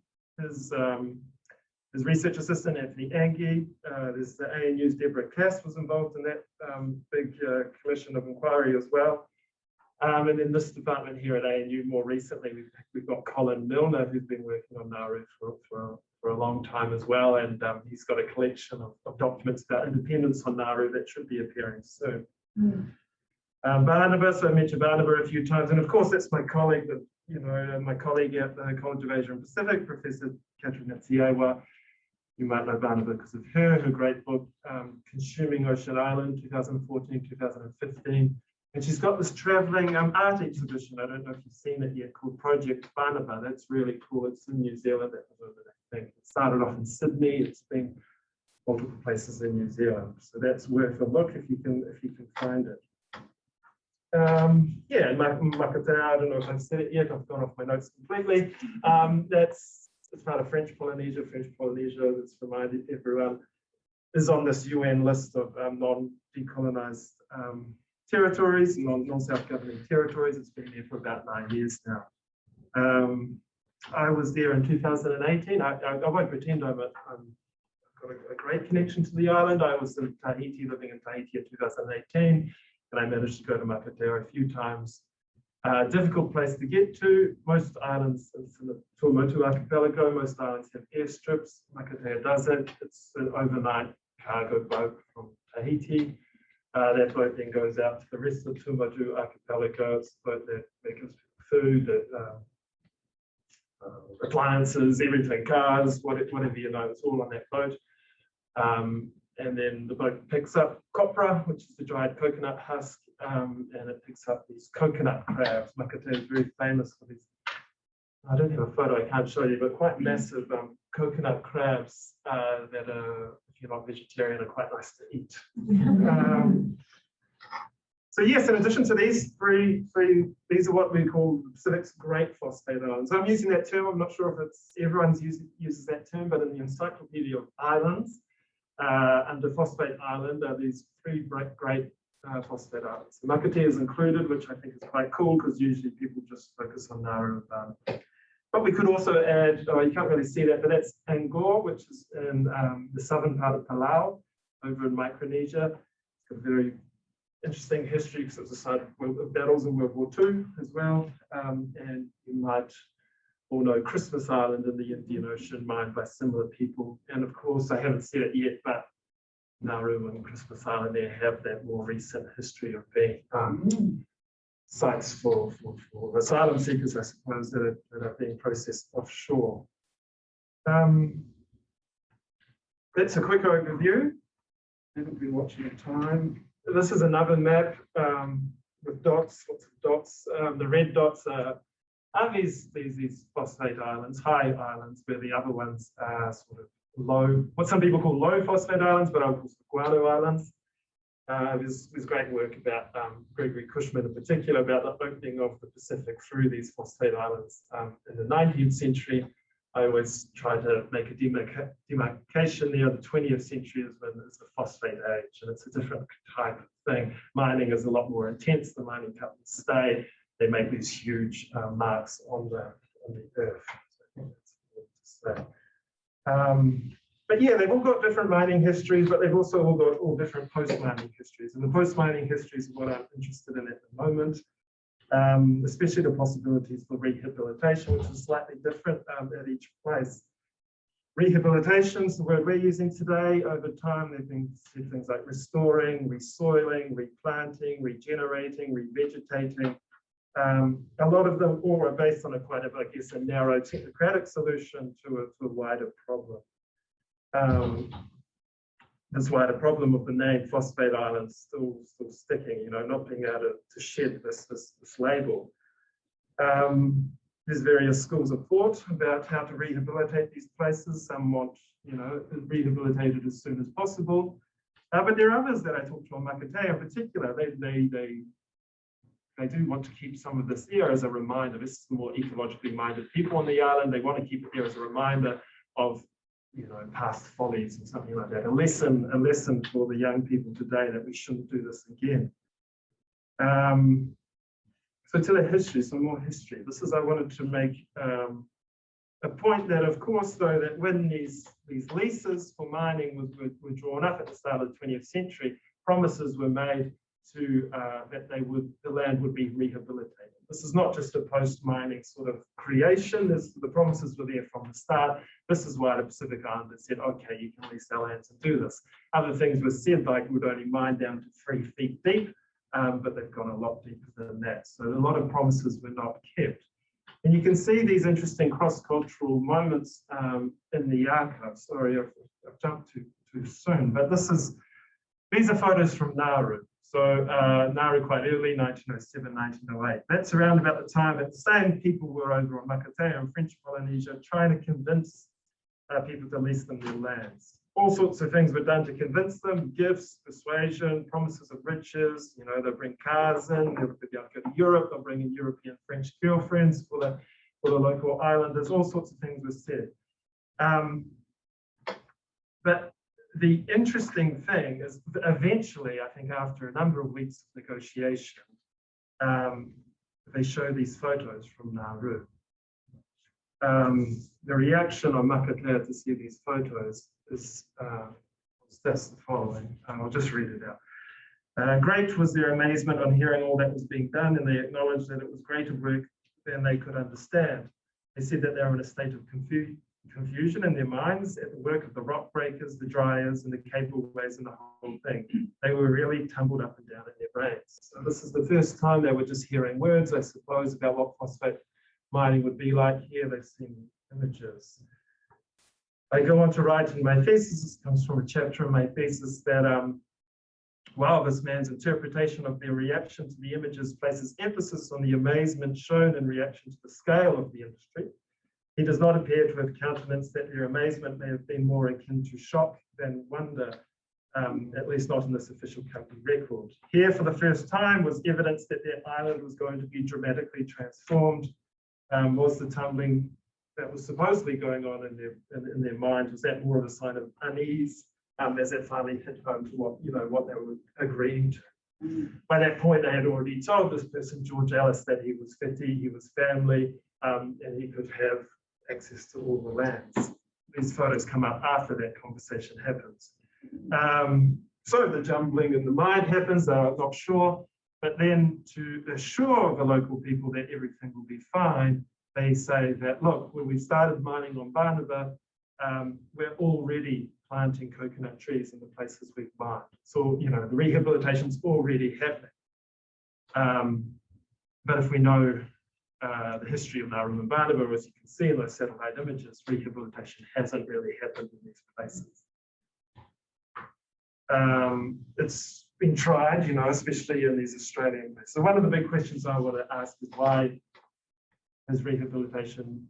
his research assistant Anthony Angie. There's the ANU's Deborah Cass was involved in that big commission of inquiry as well. And then this department here at ANU more recently, we've got Colin Milner, who's been working on Nauru for a long time as well, and he's got a collection of documents about independence on Nauru that should be appearing soon. Barnaba, so I mentioned Barnaba a few times, and of course that's my colleague, my colleague at the College of Asia and Pacific, Professor Catherine Natsiewa. You might know Barnaba because of her great book, Consuming Ocean Island, 2014-2015. And she's got this traveling art exhibition. I don't know if you've seen it yet, called Project Barnaba. That's really cool. It's in New Zealand at the moment, I think. It started off in Sydney. It's been multiple places in New Zealand. So that's worth a look if you can find it. Yeah, Makatea, I don't know if I've said it yet. I've gone off my notes completely. It's part of French Polynesia. Let's remind everyone, is on this UN list of non-decolonized territories, non-self-governing territories. It's been there for about 9 years now. I was there in 2018. I won't pretend I've got a great connection to the island. I was in Tahiti, living in Tahiti in 2018, and I managed to go to Makatea a few times. Difficult place to get to. Most islands, it's in the Tuamotu archipelago, most islands have airstrips. Makatea doesn't. It's an overnight cargo boat from Tahiti. That boat then goes out to the rest of the Tuamotu archipelago. It's a boat that gives food, appliances, everything, cars, whatever you know, it's all on that boat. And then the boat picks up copra, which is the dried coconut husk, and it picks up these coconut crabs. Makatea is very famous for these. I don't have a photo, I can't show you, but quite massive coconut crabs that are, if you're not vegetarian, are quite nice to eat. So yes, in addition to these three, these are what we call the Pacific's Great Phosphate Islands. I'm using that term. I'm not sure if everyone uses that term, but in the Encyclopedia of Islands, under Phosphate Island are these three great phosphate islands. Makatea is included, which I think is quite cool because usually people just focus on Nauru. But we could also add, you can't really see that, but that's Angkor, which is in the southern part of Palau, over in Micronesia. It's got a very interesting history because it was a site of battles in World War II as well. And you might all know Christmas Island in the Indian Ocean, mined by similar people. And of course, I haven't said it yet, but Nauru and Christmas Island there have that more recent history of being sites for asylum seekers, I suppose, that are being processed offshore. That's a quick overview. I haven't been watching the time. This is another map with dots, lots of dots. The red dots are these phosphate islands, high islands, where the other ones are sort of low, what some people call low phosphate islands, but I would call guano islands. There's great work about Gregory Cushman in particular about the opening of the Pacific through these phosphate islands in the 19th century. I always try to make a demarcation there. The 20th century is when it's the phosphate age, and it's a different type of thing. Mining is a lot more intense. The mining companies stay. They make these huge marks on the earth. So I think that's important to say. But yeah, they've all got different mining histories, but they've also all got all different post-mining histories. And the post-mining histories are what I'm interested in at the moment. Especially the possibilities for rehabilitation, which is slightly different at each place. Rehabilitation is the word we're using today. Over time, they've been said things like restoring, resoiling, replanting, regenerating, revegetating. A lot of them all are based on a narrow technocratic solution to a wider problem. This wider problem of the name Phosphate Islands still sticking, not being able to shed this label. There's various schools of thought about how to rehabilitate these places. Some want, rehabilitated as soon as possible. But there are others that I talked to on Makatea in particular. They do want to keep some of this there as a reminder. This is the more ecologically minded people on the island. They want to keep it there as a reminder of past follies or something like that. A lesson for the young people today that we shouldn't do this again. So to the history, some more history. I wanted to make a point that, of course, though, that when these leases for mining were drawn up at the start of the 20th century, promises were made to that the land would be rehabilitated. This is not just a post-mining sort of creation. The promises were there from the start. This is why the Pacific Islanders said, okay, you can lease our lands and do this. Other things were said, like we would only mine down to 3 feet deep, but they've gone a lot deeper than that. So a lot of promises were not kept. And you can see these interesting cross-cultural moments in the archive. Sorry, I've jumped too soon, but these are photos from Nauru. So Nauru quite early, 1907, 1908. That's around about the time that the same people were over on Makatea in French Polynesia trying to convince people to lease them their lands. All sorts of things were done to convince them: gifts, persuasion, promises of riches. You know, they'll bring cars in, they'll be able to go to Europe, they'll bring in European French girlfriends for the local islanders. All sorts of things were said. But the interesting thing is, eventually, I think after a number of weeks of negotiation, they show these photos from Nauru. The reaction on Makatea to see these photos is that's the following. I'll just read it out. Great was their amazement on hearing all that was being done, and they acknowledged that it was greater work than they could understand. They said that they were in a state of confusion in their minds at the work of the rock breakers, the dryers, and the cableways, and the whole thing. They were really tumbled up and down in their brains. So this is the first time they were just hearing words, I suppose, about what phosphate mining would be like. Here they've seen images. I go on to write in my thesis, this comes from a chapter in my thesis, that while this man's interpretation of their reaction to the images places emphasis on the amazement shown in reaction to the scale of the industry, he does not appear to have countenanced that their amazement may have been more akin to shock than wonder, at least not in this official company record. Here, for the first time, was evidence that their island was going to be dramatically transformed. Was the tumbling that was supposedly going on in their mind, was that more of a sign of unease as it finally hit home to what they were agreeing to? By that point, they had already told this person, George Ellis, that he was fiti, he was family, and he could have access to all the lands. These photos come up after that conversation happens. So the jumbling in the mind happens, they're not sure, but then to assure the local people that everything will be fine, they say that, look, when we started mining on Barnaba, we're already planting coconut trees in the places we've mined. So, you know, the rehabilitation's already happening. But if we know the history of Nauru and Barnaba, as you can see in those satellite images, rehabilitation hasn't really happened in these places. It's been tried, you know, especially in these Australian places. So one of the big questions I want to ask is, why has rehabilitation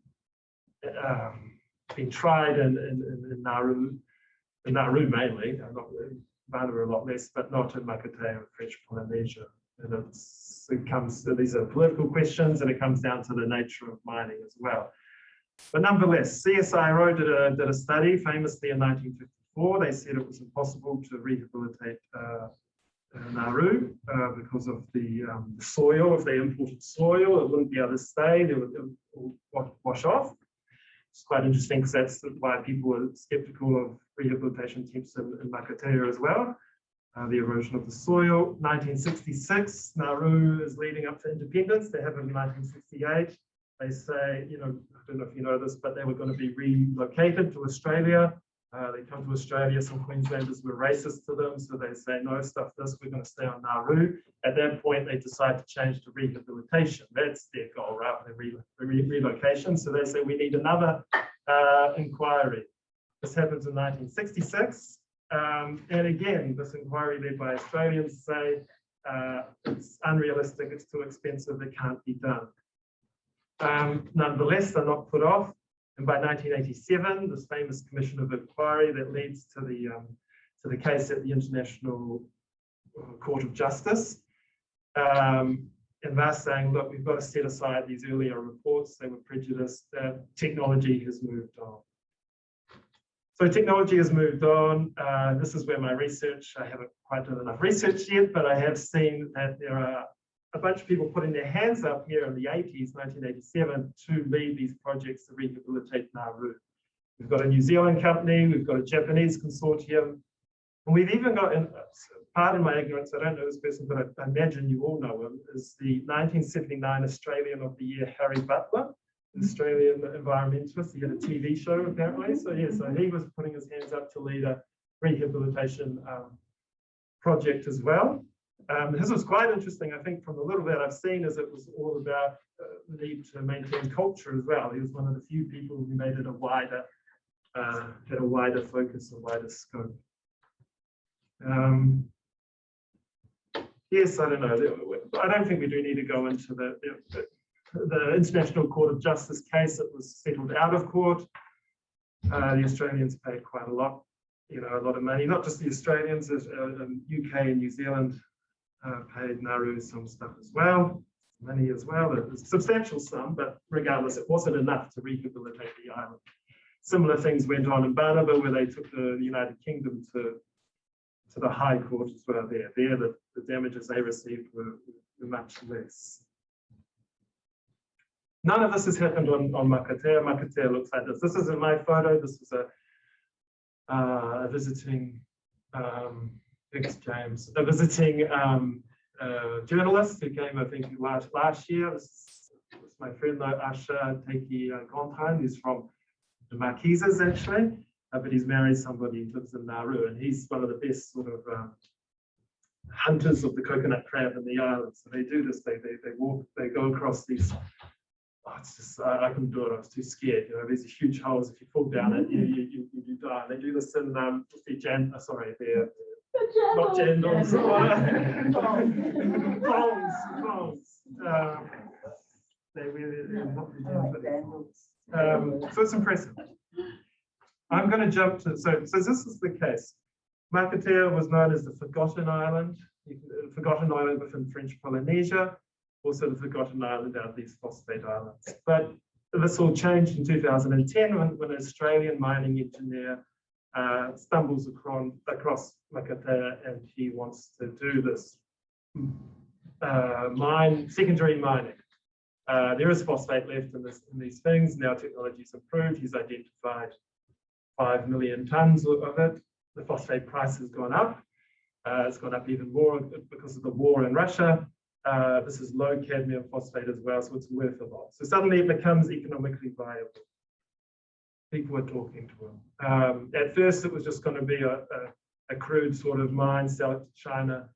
been tried in Nauru mainly, not Barnaba a lot less, but not in Makatea and French Polynesia. And these are political questions, and it comes down to the nature of mining as well. But nonetheless, CSIRO did a study famously in 1954. They said it was impossible to rehabilitate Nauru because of the soil. If they imported soil, it wouldn't be able to stay, it would wash off. It's quite interesting because that's why people were skeptical of rehabilitation attempts in Makatea as well. The erosion of the soil. 1966, Nauru is leading up to independence. They have it in 1968. They say, you know, I don't know if you know this, but they were going to be relocated to Australia. They come to Australia, some Queenslanders were racist to them, so they say, no, stuff this, we're going to stay on Nauru. At that point, they decide to change to rehabilitation. That's their goal, rather than relocation. So they say, we need another inquiry. This happens in 1966. And again, this inquiry led by Australians say it's unrealistic, it's too expensive, it can't be done. Nonetheless, they're not put off. And by 1987, this famous commission of inquiry that leads to the case at the International Court of Justice. And they're saying, look, we've got to set aside these earlier reports, they were prejudiced, technology has moved on. So technology has moved on. This is where my research, I haven't quite done enough research yet, but I have seen that there are a bunch of people putting their hands up here in the 80s, 1987, to lead these projects to rehabilitate Nauru. We've got a New Zealand company, we've got a Japanese consortium, and we've even got, pardon my ignorance, I don't know this person, but I imagine you all know him, is the 1979 Australian of the Year, Harry Butler, Australian environmentalist. He had a TV show apparently. So yeah, so he was putting his hands up to lead a rehabilitation project as well. This was quite interesting, I think, from the little that I've seen, is it was all about the need to maintain culture as well. He was one of the few people who made it had a wider focus, a wider scope. yes, I don't know. I don't think we do need to go into the International Court of Justice case that was settled out of court. The Australians paid quite a lot, a lot of money. Not just the Australians, UK and New Zealand paid Nauru some stuff as well, money as well. It was a substantial sum, but regardless, it wasn't enough to rehabilitate the island. Similar things went on in Banaba, where they took the United Kingdom to the High Court as well. There, the damages they received were much less. None of this has happened on Makatea. Makatea looks like this. This isn't my photo. This was a visiting, thanks James, a visiting journalist who came, I think, last year. This is my friend Asha Teki Gontine. He's from the Marquises actually, but he's married somebody who lives in Nauru, and he's one of the best sort of hunters of the coconut crab in the island. So they do this. They walk. They go across these. Oh, it's just I couldn't do it. I was too scared. There's huge holes. If you fall down it, you die. They do this in they're not jandals. Thongs. They really so it's impressive. I'm going to jump to so this is the case. Makatea was known as the Forgotten Island within French Polynesia. Also the Forgotten Island out of these Phosphate Islands. But this all changed in 2010 when an Australian mining engineer stumbles across Makatea, and he wants to do this secondary mining. There is phosphate left in these things. Now technology's improved. He's identified 5 million tons of it. The phosphate price has gone up. It's gone up even more because of the war in Russia. This is low cadmium phosphate as well, so it's worth a lot. So suddenly it becomes economically viable. People are talking to him. At first, it was just going to be a crude sort of mine, sell it to China.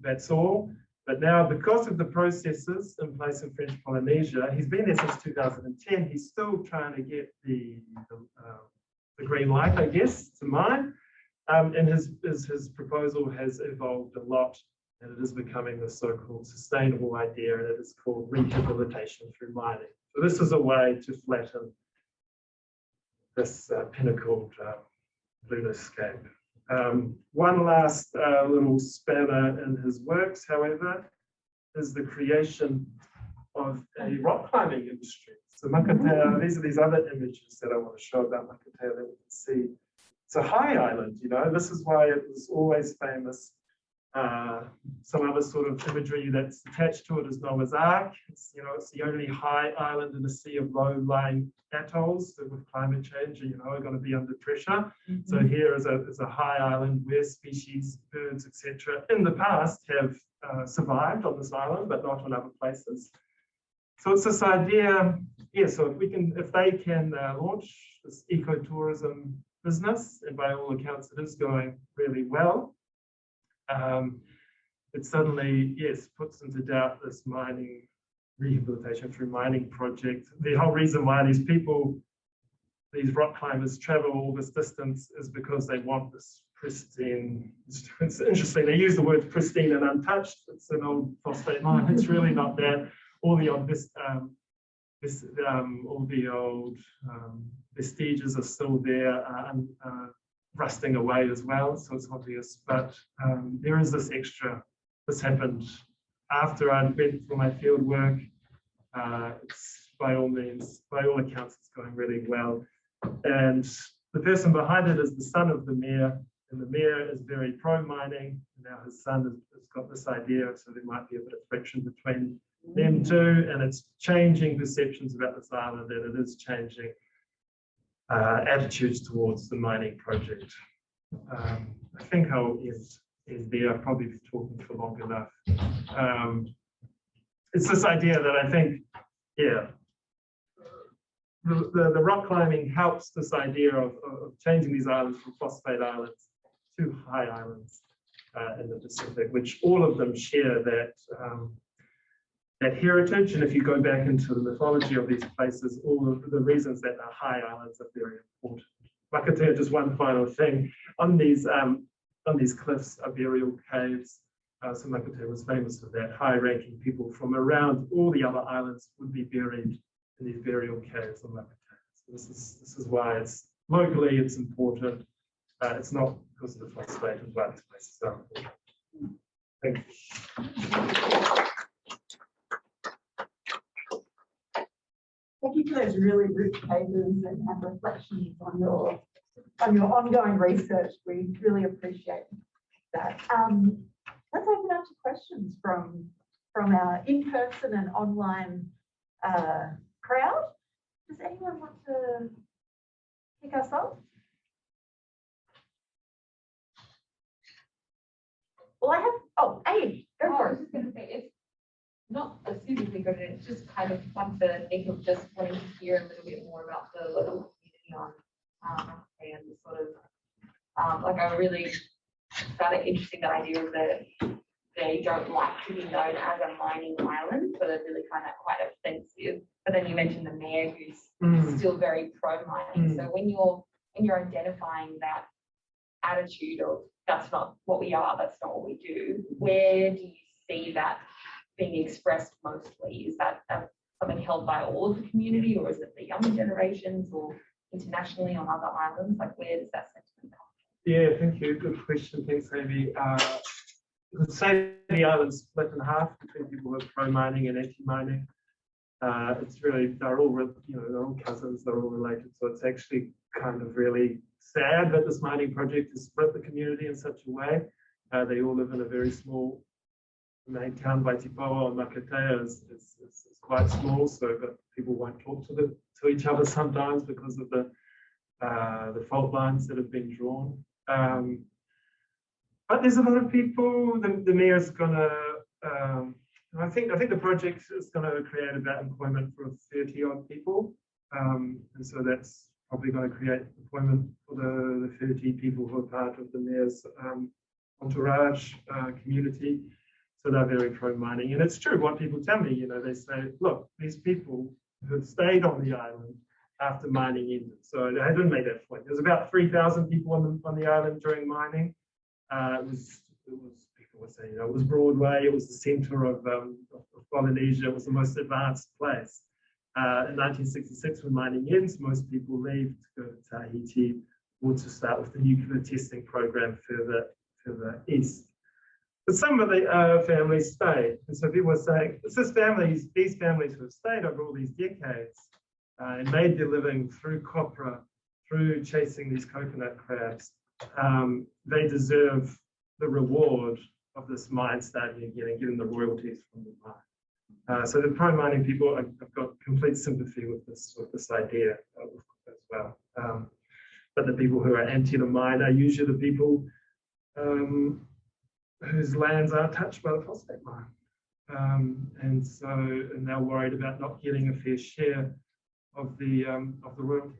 That's all. But now, because of the processes in place in French Polynesia, he's been there since 2010. He's still trying to get the green light, I guess, to mine. And his proposal has evolved a lot. And it is becoming the so-called sustainable idea, and it is called rehabilitation through mining. So this is a way to flatten this pinnacled lunarscape. One last little spanner in his works, however, is the creation of a rock climbing industry. So Makatea, these are these other images that I want to show about Makatea that you can see. It's a high island, This is why it was always famous. Some other sort of imagery that's attached to it is Noah's Ark. It's the only high island in a sea of low-lying atolls that with climate change are going to be under pressure. So here is a high island where species, birds, etc. in the past have survived on this island, but not on other places. So it's this idea, so if they can launch this ecotourism business, and by all accounts it is going really well. It suddenly, puts into doubt this mining, rehabilitation through mining project. The whole reason why these rock climbers travel all this distance is because they want this pristine, it's interesting, they use the word pristine and untouched. It's an old phosphate mine, it's really not that. All the old vestiges are still there, rusting away as well, so it's obvious. But there is this extra. This happened after I went for my field work. It's by all accounts, it's going really well. And the person behind it is the son of the mayor, and the mayor is very pro-mining. Now his son has got this idea, so there might be a bit of friction between them two, and it's changing perceptions about this island, and it is changing attitudes towards the mining project. I think I'll end there. I've probably been talking for long enough. It's this idea that I think, the rock climbing helps this idea of changing these islands from phosphate islands to high islands in the Pacific, which all of them share that heritage. And if you go back into the mythology of these places, all of the reasons that are high islands are very important. Makatea, just one final thing, on these cliffs are burial caves. So Makatea was famous for that. High-ranking people from around all the other islands would be buried in these burial caves on Makatea. So this is why it's locally it's important. It's not because of the phosphate and why these places are important. Thank you. Thank you for those really rich papers and reflections on your ongoing research. We really appreciate that. Let's open up to questions from our in-person and online crowd. Does anyone want to kick us off? Well, I have, Aid, go for I it. was just going to say, it's not a super good, it's just kind of fun for Nick of just wanting to hear a little bit more about the local community on and the sort of, like I really found it interesting, that idea of that they don't like to be known as a mining island, so they really find that quite offensive. But then you mentioned the mayor who's still very pro-mining. So when you're identifying that attitude of that's not what we are, that's not what we do, where do you see that being expressed mostly? Is that something held by all of the community, or is it the younger generations, or internationally on other islands? Like, where does that sentiment come from? Yeah, thank you. Good question. Thanks, Amy. Say the island's split in half between people who are pro-mining and anti-mining. It's really, they're all cousins, they're all related. So it's actually kind of really sad that this mining project has split the community in such a way. They all live in a very small main town. Waitipawa and Makatea is quite small, so that people won't talk to each other sometimes because of the fault lines that have been drawn. But there's a lot of people. The mayor's gonna. I think the project is going to create about employment for 30 odd people, and so that's probably going to create employment for the 30 people who are part of the mayor's entourage community. So they're very pro-mining, and it's true what people tell me. They say, look, these people who have stayed on the island after mining ended. So they hadn't made that point. There was about 3,000 people on the island during mining. It was people would say, it was Broadway. It was the centre of Polynesia. It was the most advanced place. In 1966, when mining ends, most people leave to go to Tahiti or to start with the nuclear testing program further east. But some of the families stayed. And so people were saying, these families who have stayed over all these decades and made their living through copra, through chasing these coconut crabs, they deserve the reward of this mine starting again and getting the royalties from the mine. So the pro-mining people, I've got complete sympathy with this idea as well. But the people who are anti the mine are usually the people whose lands are touched by the phosphate mine, and they're worried about not getting a fair share of the royalties.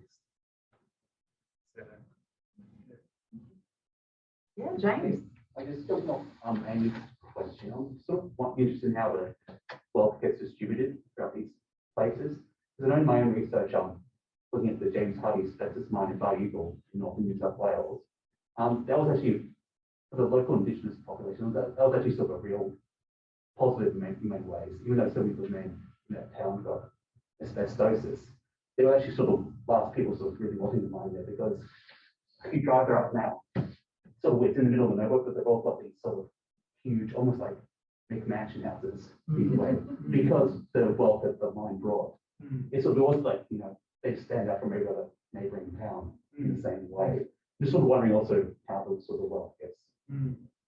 Yeah, James. I just don't know Amy's question. I'm sort of interested in how the wealth gets distributed throughout these places. Because I know in my own research, looking at the James Hardy asbestos mine in Bar-Eagle in northern New South Wales, that was actually, for the local Indigenous population, that was actually sort of a real positive in many ways. Even though so many of the men in that town got asbestosis, they were actually sort of last people sort of really wanting to mine there, because if you drive there up now, sort of it's in the middle of the neighborhood, but they've all got these sort of huge, almost like big mansion houses, because the wealth that the mine brought. It sort of was like, they stand out from every other neighboring town in the same way. Just sort of wondering also how the sort of wealth gets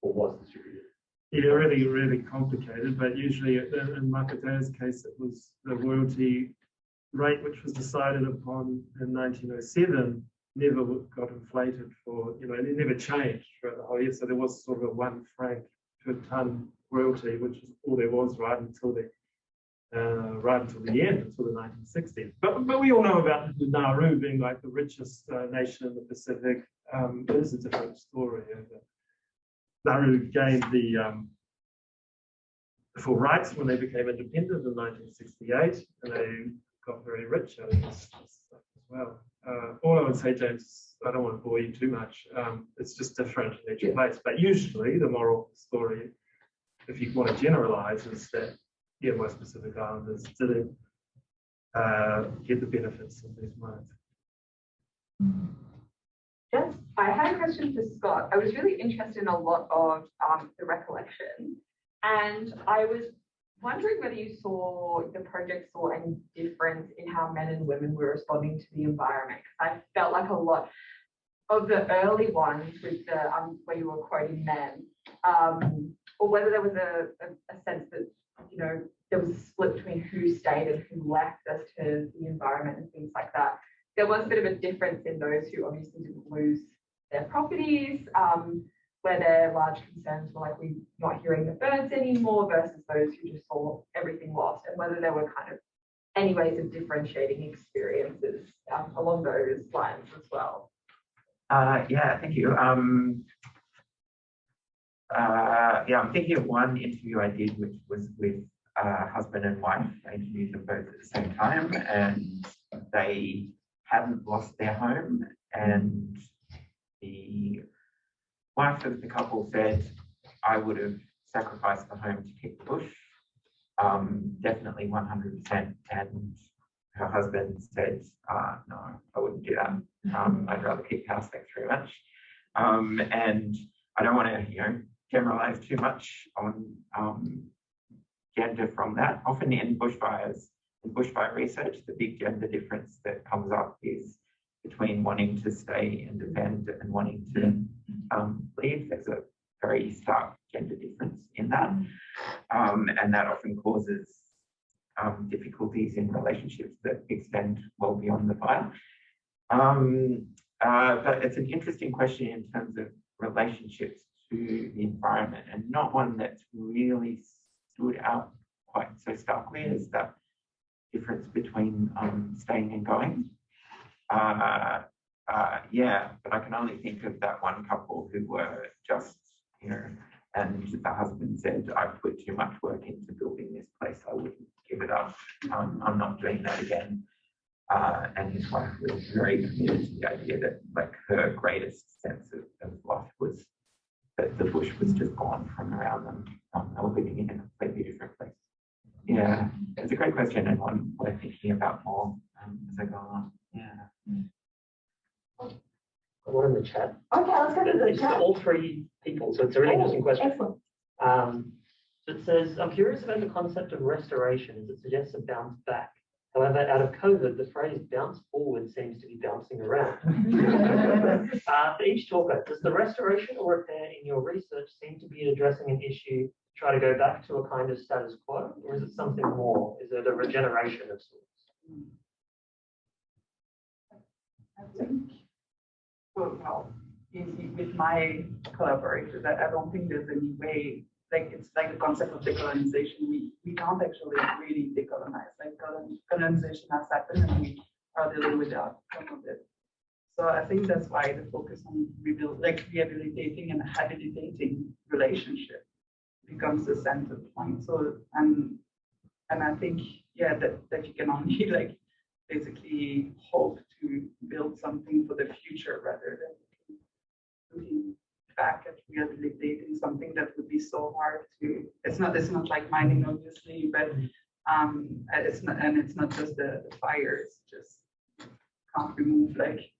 or was distributed. Yeah, really, really complicated, but usually in Makatea's case, it was the royalty rate, which was decided upon in 1907, never got inflated for, it never changed throughout the whole year. So there was sort of a 1 franc per tonne royalty, which is all there was right until the end, until the 1960s. But we all know about the Nauru being like the richest nation in the Pacific. It is a different story. Nauru gained the full rights when they became independent in 1968, and they got very rich out of this stuff as well. All I would say, James, I don't want to bore you too much. It's just different in each place, but usually the moral story if you want to generalize, is that, yeah, most Pacific Islanders did get the benefits of these mines. Yes, I had a question for Scott. I was really interested in a lot of the recollection, and I was wondering whether you saw the project saw any difference in how men and women were responding to the environment. I felt like a lot of the early ones with the where you were quoting men, or whether there was a sense that, you know, there was a split between who stayed and who left as to the environment and things like that. There was a bit of a difference in those who obviously didn't lose their properties, where their large concerns were like, we're not hearing the birds anymore, versus those who just saw everything lost, and whether there were kind of any ways of differentiating experiences along those lines as well. Yeah, thank you. Yeah, I'm thinking of one interview I did, which was with husband and wife. I interviewed them both at the same time, and they hadn't lost their home, and the wife of the couple said, I would have sacrificed the home to kick the bush, definitely 100%, and her husband said, no, I wouldn't do that. I'd rather kick the house. Thanks very much. And I don't want to, you know, generalize too much on gender from that. Often in bushfires, in bushfire research, the big gender difference that comes up is between wanting to stay and defend and wanting to leave. There's a very stark gender difference in that. And that often causes difficulties in relationships that extend well beyond the fire. But it's an interesting question in terms of relationships to the environment, and not one that's really stood out quite so starkly as that difference between staying and going. Yeah, but I can only think of that one couple who were just, you know, and the husband said, I've put too much work into building this place, I wouldn't give it up. I'm not doing that again. And his wife was very committed to the idea that, like, her greatest sense of life was that the bush was just gone from around them. They were living in a completely different place. Yeah, it's a great question, and one we're thinking about more as I go on. Yeah. One in the chat. Okay, let's go to the It's chat. all three people, so it's a really interesting question. Excellent. So it says, I'm curious about the concept of restoration, as it suggests a bounce back. However, out of COVID, the phrase bounce forward seems to be bouncing around. For each talker, does the restoration or repair in your research seem to be addressing an issue to try to go back to a kind of status quo, or is it something more? Is it a regeneration of sorts? I think, well, with my collaborators, I don't think there's any way, like, it's like the concept of decolonization. We can't actually really decolonize. Like, colonization has happened and we are dealing with the outcome of it. So I think that's why the focus on rehabilitating and habilitating relationship becomes the center point. So, and I think, yeah, that you can only, like, basically hope to build something for the future rather than looking back at rehabilitating something that would be so hard to. It's not like mining, obviously, but it's not just the fires. Just can't remove, like,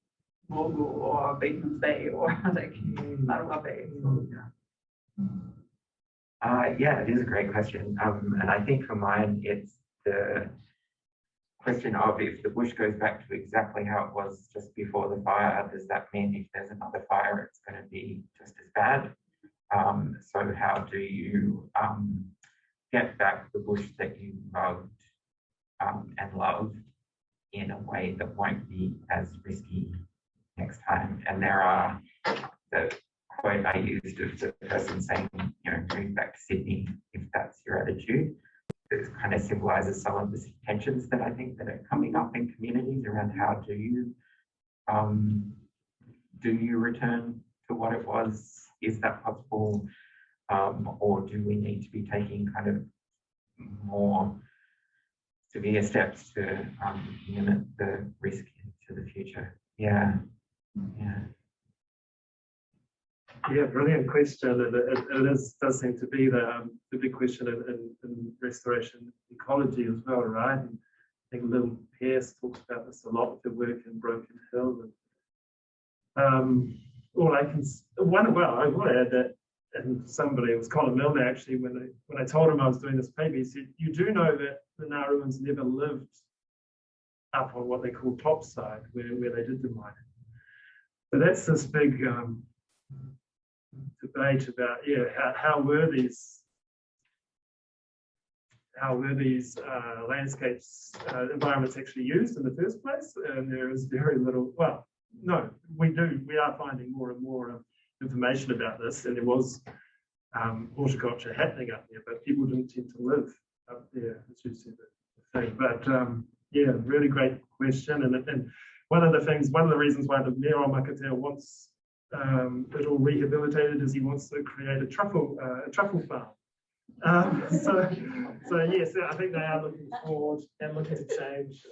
Mogo or Bateman's Bay or like Nauru Bay. So, yeah. Yeah, it is a great question. And I think for mine, it's the question of, if the bush goes back to exactly how it was just before the fire, does that mean if there's another fire, it's going to be just as bad? So how do you get back the bush that you loved and loved in a way that won't be as risky next time? And there are, the quote I used of the person saying, you know, move back to Sydney if that's your attitude. It kind of symbolizes some of the tensions that I think that are coming up in communities around how do you return to what it was? Is that possible? Or do we need to be taking kind of more severe steps to limit the risk into the future? Yeah, yeah. Yeah, brilliant question. And does seem to be the big question in restoration ecology as well, right? And I think Lil Pierce talks about this a lot with the work in Broken Hill. And all I can, I want to add that, and somebody, it was Colin Milner actually, when I told him I was doing this paper, he said, you do know that the Nauruans never lived up on what they call topside, where they did the mining. So that's this big debate about, how were these landscapes, environments actually used in the first place? And there is very little, well, no, we are finding more and more information about this, and there was horticulture happening up there, but people didn't tend to live up there, as you said, the thing. But yeah, really great question. And one of the reasons why the mayor of Makatea wants it all rehabilitated is he wants to create a truffle farm. So yes, I think they are looking forward and looking to change.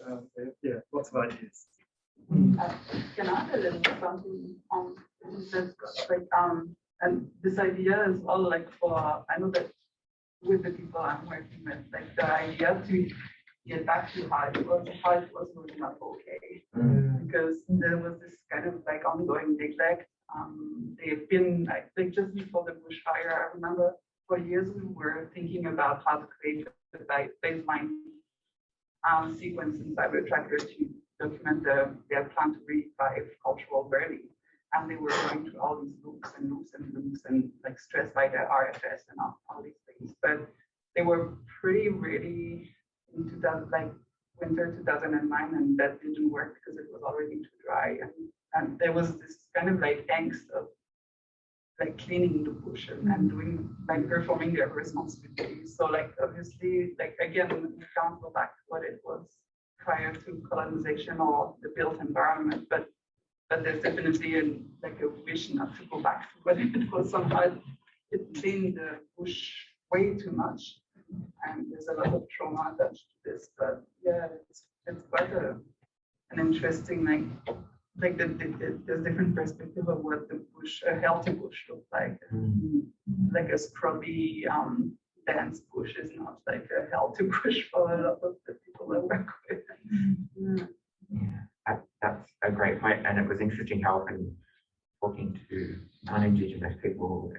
Yeah, lots of ideas. Can I add a little something on this? Like, and this idea is all like for, I know that with the people I'm working with, like the idea to get back to how it was really not okay. Because there was this kind of like ongoing neglect. They've been like just before the bushfire, I remember for years we were thinking about how to create a baseline sequence in CyberTracker to document their plan to revive cultural learning. And they were going through all these loops and like stressed by the RFS and all these things. But they were pretty ready in winter 2009, and that didn't work because it was already too dry. And there was this kind of like angst of like cleaning the bush and doing like performing their responsibilities. So like obviously, like again, we can't go back to what it was prior to colonization or the built environment, but there's definitely a wish not to go back to what it was. Somehow it cleaned the bush way too much, and there's a lot of trauma attached to this. But yeah, it's quite an interesting like there's different perspective of what the bush, a healthy bush looks like. Like a scrubby dense bush is not like a healthy bush for a lot of the people I work with. Yeah, that's a great point. And it was interesting how often talking to non-Indigenous people,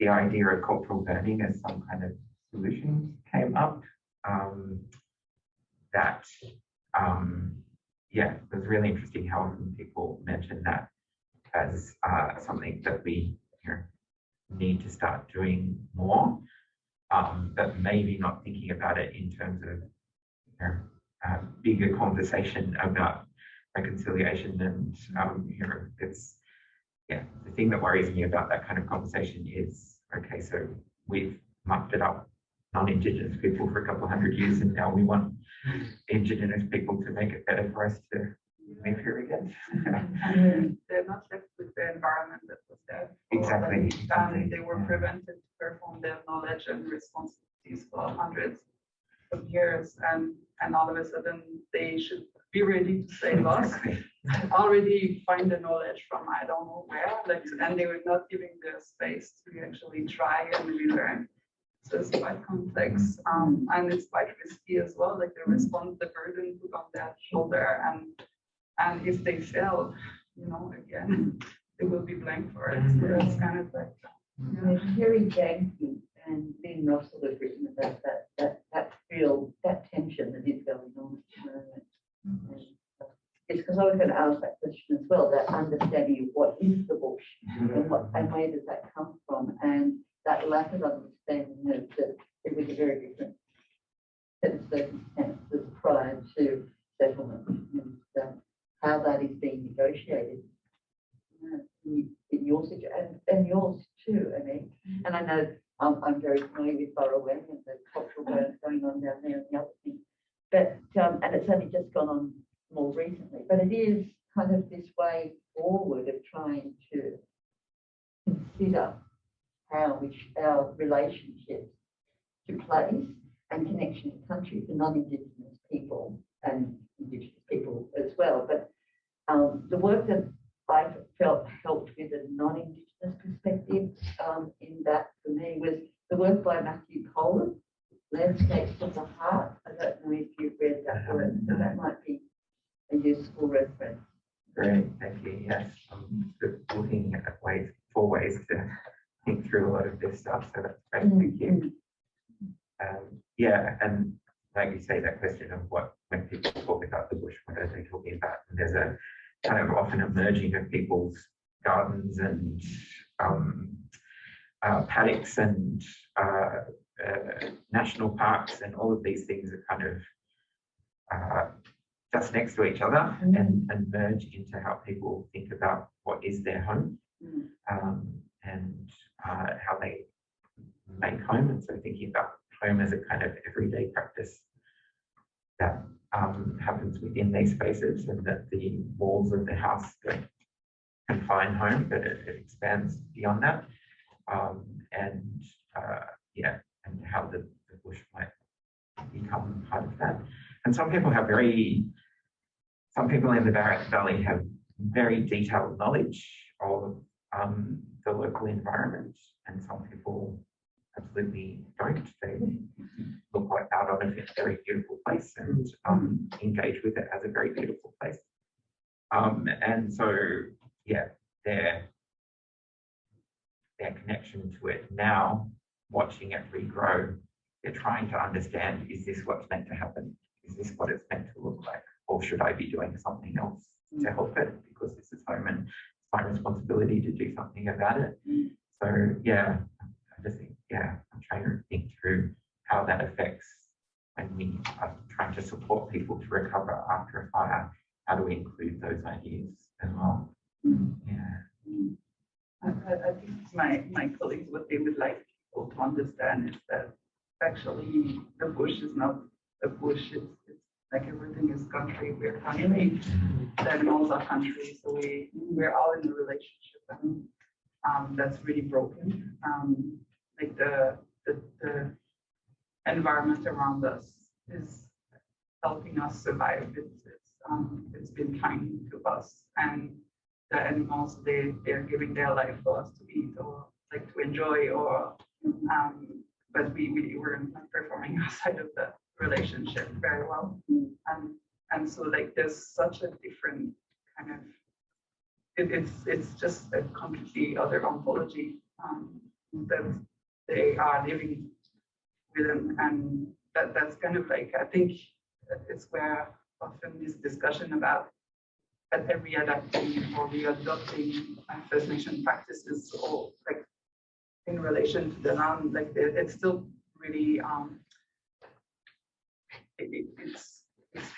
the idea of cultural learning as some kind of solution came up. Yeah, it was really interesting how often people mention that as something that we need to start doing more, but maybe not thinking about it in terms of bigger conversation about reconciliation. And it's the thing that worries me about that kind of conversation is, okay, so we've mucked it up, non-Indigenous people, for a couple of 100 years, and now we want Indigenous people to make it better for us to live here again. And they're not left with the environment that was there. Exactly. And they were prevented to perform their knowledge and responsibilities for hundreds of years, and all of a sudden they should be ready to save us. Already find the knowledge from I don't know where, and they were not giving the space to actually try and relearn. So it's quite complex, and it's quite risky as well. Like the burden put on their shoulder, and if they fail, again, they will be blamed for it. So it's kind of like It's very janky, and Ben Russell has written about that tension that is going on at the moment. It's because I was going to ask that question as well, that understanding of what is the bush and where does that come from, and that lack of understanding that it was a very different set of circumstances prior to settlement, and how that is being negotiated in your situation and yours too, Annick. And I know I'm very familiar with Burrowing and the cultural burns going on down there and the other things, but and it's only just gone on more recently, but it is kind of this way forward of trying to consider how our relationships to place and connection to country for non-Indigenous people and Indigenous people as well. But the work that I've felt helped with a non-Indigenous perspective in that for me was the work by Matthew Poland, Landscapes of the Heart. I don't know if you've read that work, so that might be a useful reference. Great, thank you. Yes, I'm looking at ways to think through a lot of this stuff. So that's great. Thank you. Yeah, and like you say, that question of when people talk about the bush, what are they talking about? And there's a kind of often a merging of people's gardens and paddocks and national parks, and all of these things are kind of just next to each other and merge into how people think about what is their home and how they make home. And so thinking about home as a kind of everyday practice that happens within these spaces, and that the walls of the house don't confine home, but it expands beyond that. Yeah, and how the bush might become part of that. And some people in the Barrett Valley have very detailed knowledge of the local environment, and some people absolutely don't. They look like out on a very beautiful place and engage with it as a very beautiful place. And so, yeah, their connection to it now, watching it regrow, they're trying to understand, is this what's meant to happen? Is this what it's meant to look like? Or should I be doing something else to help it? Because this is home and it's my responsibility to do something about it. So yeah, I just think, yeah, I'm trying to think through how that affects when we are trying to support people to recover after a fire. How do we include those ideas as well? Yeah. I think my colleagues, what they would like people to understand is that actually the bush is not a bush. It's like everything is country. We're country. The animals are country. So we're all in a relationship, and that's really broken. Like the environment around us is helping us survive. It's been kind to us, and the animals, they're giving their life for us to eat or like to enjoy, or but we're not performing outside of the relationship very well. And so like there's such a different kind of it's just a completely other ontology that they are living within, and that's kind of like, I think it's where often this discussion about readapting or readopting First Nation practices, or like in relation to the land, like it's still really it's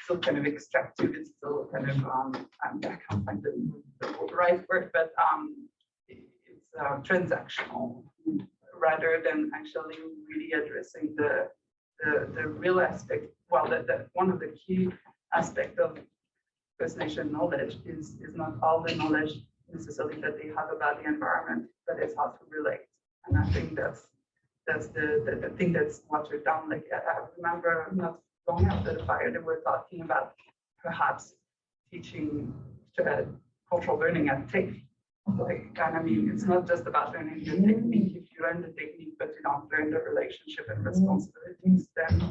still kind of extractive. It's still kind of I can't find the right word, but it's transactional rather than actually really addressing the real aspect. Well, one of the key aspects of First Nation knowledge is not all the knowledge necessarily that they have about the environment, but it's how to relate. And I think that's the thing that's watered down. Like I remember not long after the fire, they were talking about perhaps teaching cultural learning at TAFE. Like, and I mean, it's not just about learning the technique. If you learn the technique, but you don't learn the relationship and responsibilities, then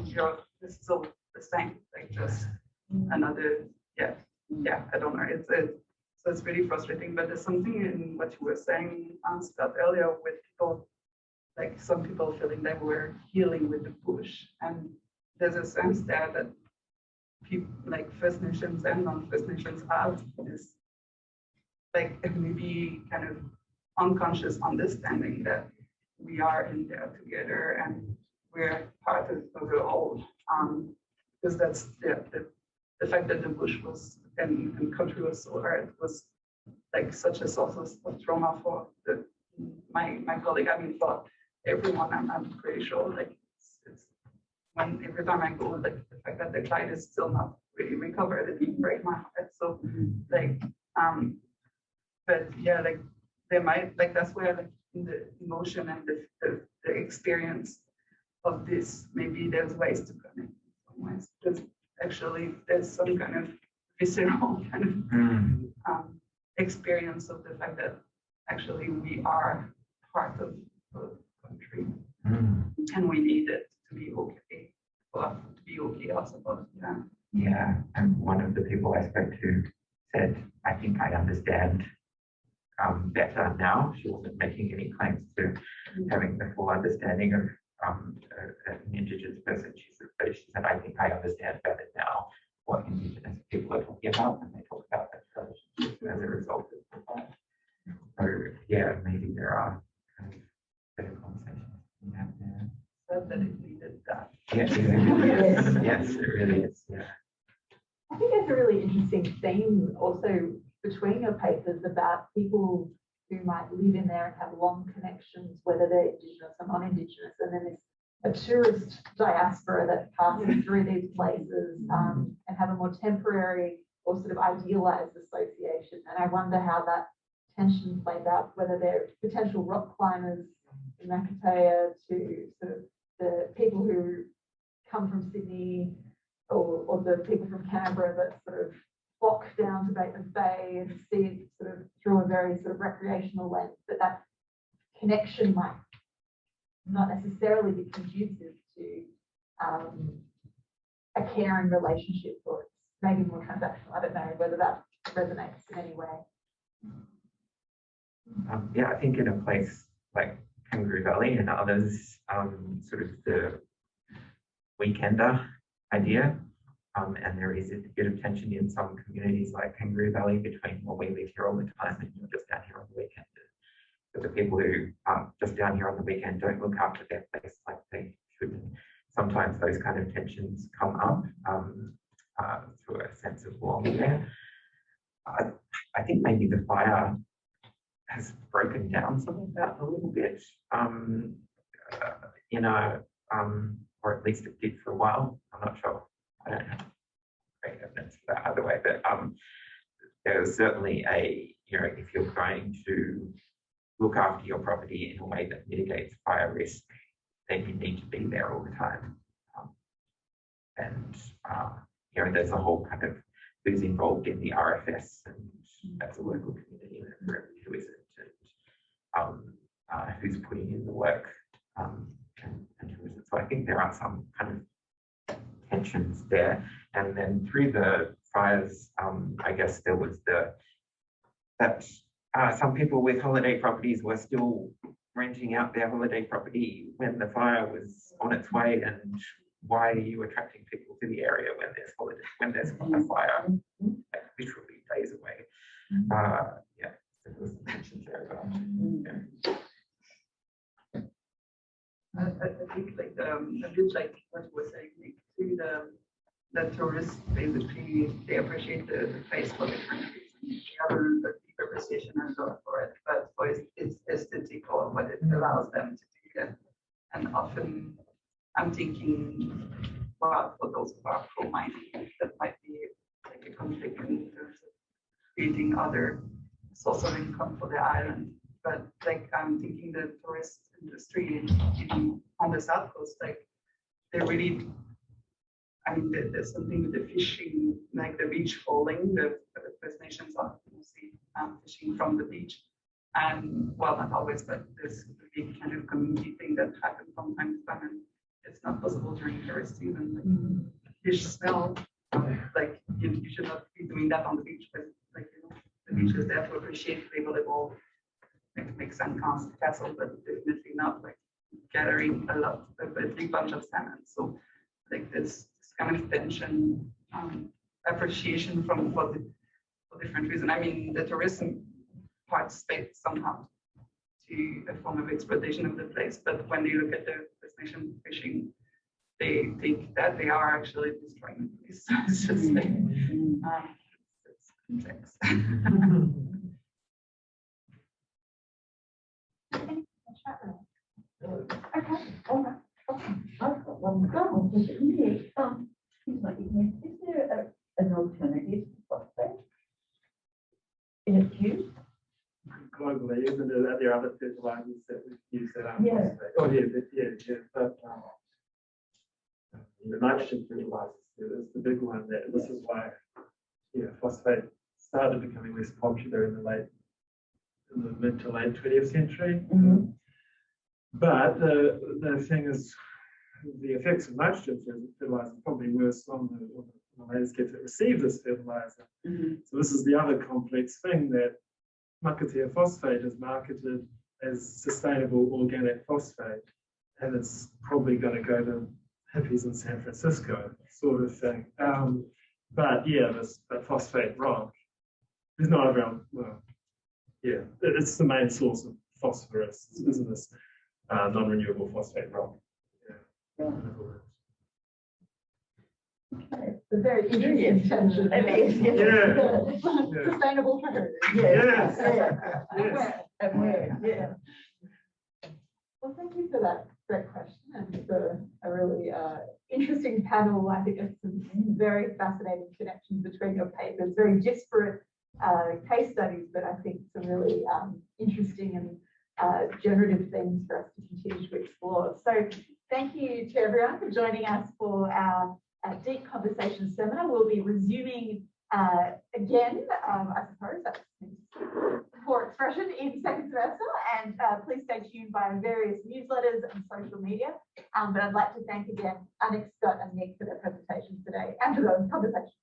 it's still the same. Like just another, yeah, I don't know. So it's really frustrating. But there's something in what you were saying, Scott, earlier, with people, like some people feeling that we're healing with the bush, and there's a sense there that people like First Nations and non-First Nations have this like maybe kind of unconscious understanding that we are in there together and we're part of the whole. Because that's the fact that the bush was and country was so hard was like such a source of trauma for my colleague. I mean, for everyone, I'm pretty sure. Like it's when every time I go, like the fact that the client is still not really recovered, it even breaks my heart. So like but yeah, like they might, like that's where like in the emotion and the experience of this, maybe there's ways to connect in some ways. Because actually there's some kind of visceral kind of experience of the fact that actually we are part of the country and we need it to be okay, for us to be okay, I suppose. Yeah. Yeah, and one of the people I spoke to said, I think I understand better now. She wasn't making any claims to having the full understanding of an Indigenous person. She said, I think I understand better now what Indigenous people are talking about when they talk about that relationship as a result of that. So yeah, maybe there are kind of better conversations we have there. So that it needed that. Yes, it really is. Yes, it really is. Yeah. I think there's a really interesting theme also between your papers about people who might live in there and have long connections, whether they're Indigenous or non-Indigenous, and then there's a tourist diaspora that passes through these places and have a more temporary or sort of idealized association. And I wonder how that tension plays out, whether they're potential rock climbers in Makatea to sort of the people who come from Sydney or the people from Canberra that sort of flock down to Batemans Bay and see it sort of through a very sort of recreational lens, but that connection might not necessarily be conducive to a caring relationship, or it's maybe more transactional. I don't know whether that resonates in any way. Yeah, I think in a place like Kangaroo Valley and others, sort of the weekender idea, and there is a bit of tension in some communities like Kangaroo Valley between, well, we live here all the time and you're just down here on the weekend. But the people who are just down here on the weekend don't look after their place like they should. Sometimes those kind of tensions come up through a sense of belonging there. I think maybe the fire has broken down some of that a little bit, or at least it did for a while. I'm not sure. I don't have great evidence for that either way, but there's certainly if you're going to look after your property in a way that mitigates fire risk, then you need to be there all the time. There's a whole kind of who's involved in the RFS and as a local community member, who isn't, and who's putting in the work and who isn't. So I think there are some kind of tensions there. And then through the fires, I guess there was that some people with holiday properties were still renting out their holiday property when the fire was on its way, and why are you attracting people to the area when there's a fire literally days away? Yeah, so there was some tensions there as well. I think like a bit like what you were saying, Nick, to the tourists basically they appreciate the place for different reasons. They have a deep appreciation and love for it, but for it's aesthetical what it allows them to do. And often I'm thinking, well, for those who are pro-mining, that might be like a conflict in terms of creating other source of income for the island. But like I'm thinking the tourist industry on the south coast, like they really, I mean, there's something with the fishing, like the beach falling, the First Nations are mostly fishing from the beach. And well, not always, but there's a big kind of community thing that happens from time to time, and it's not possible during tourist season. Like fish smell, like you should not be doing that on the beach, but like the beach is there to appreciate flavorable, like make sandcastle, but definitely not like gathering a big bunch of salmon. So like this kind of tension, appreciation for different reasons. I mean, the tourism participates somehow to a form of exploitation of the place, but when they look at the First Nation fishing, they think that they are actually destroying the place. It's just like it's complex. Okay, all right. I've got one goal. Is there an alternative to phosphate? Is it used? Globally, isn't it? There are other fertilizers that we use that aren't Yeah. phosphate. Oh, yeah. But the nitrogen fertilizers, there's the big one that this is why, phosphate started becoming less popular in the mid to late 20th century. But the thing is, the effects of nitrogen fertilizer are probably worse on the landscapes that receive this fertilizer. So this is the other complex thing, that Makatea phosphate is marketed as sustainable organic phosphate, and it's probably going to go to hippies in San Francisco, sort of thing. But yeah, that phosphate rock is not around. Well, yeah, it's the main source of phosphorus, isn't this non-renewable phosphate rock? Yeah. The very interesting tension. Yeah. Sustainable for her. Yes. Yes. And where? Yeah. Well, thank you for that great question and for a really interesting panel. I think there's some very fascinating connections between your papers, very disparate case studies, but I think some really interesting and generative things for us to continue to explore. So thank you to everyone for joining us for our Deep Conversation seminar. We'll be resuming again, I suppose that's poor expression, in second semester, and please stay tuned by various newsletters and social media. But I'd like to thank again Annick, Scott and Nick for their presentations today and for the conversation.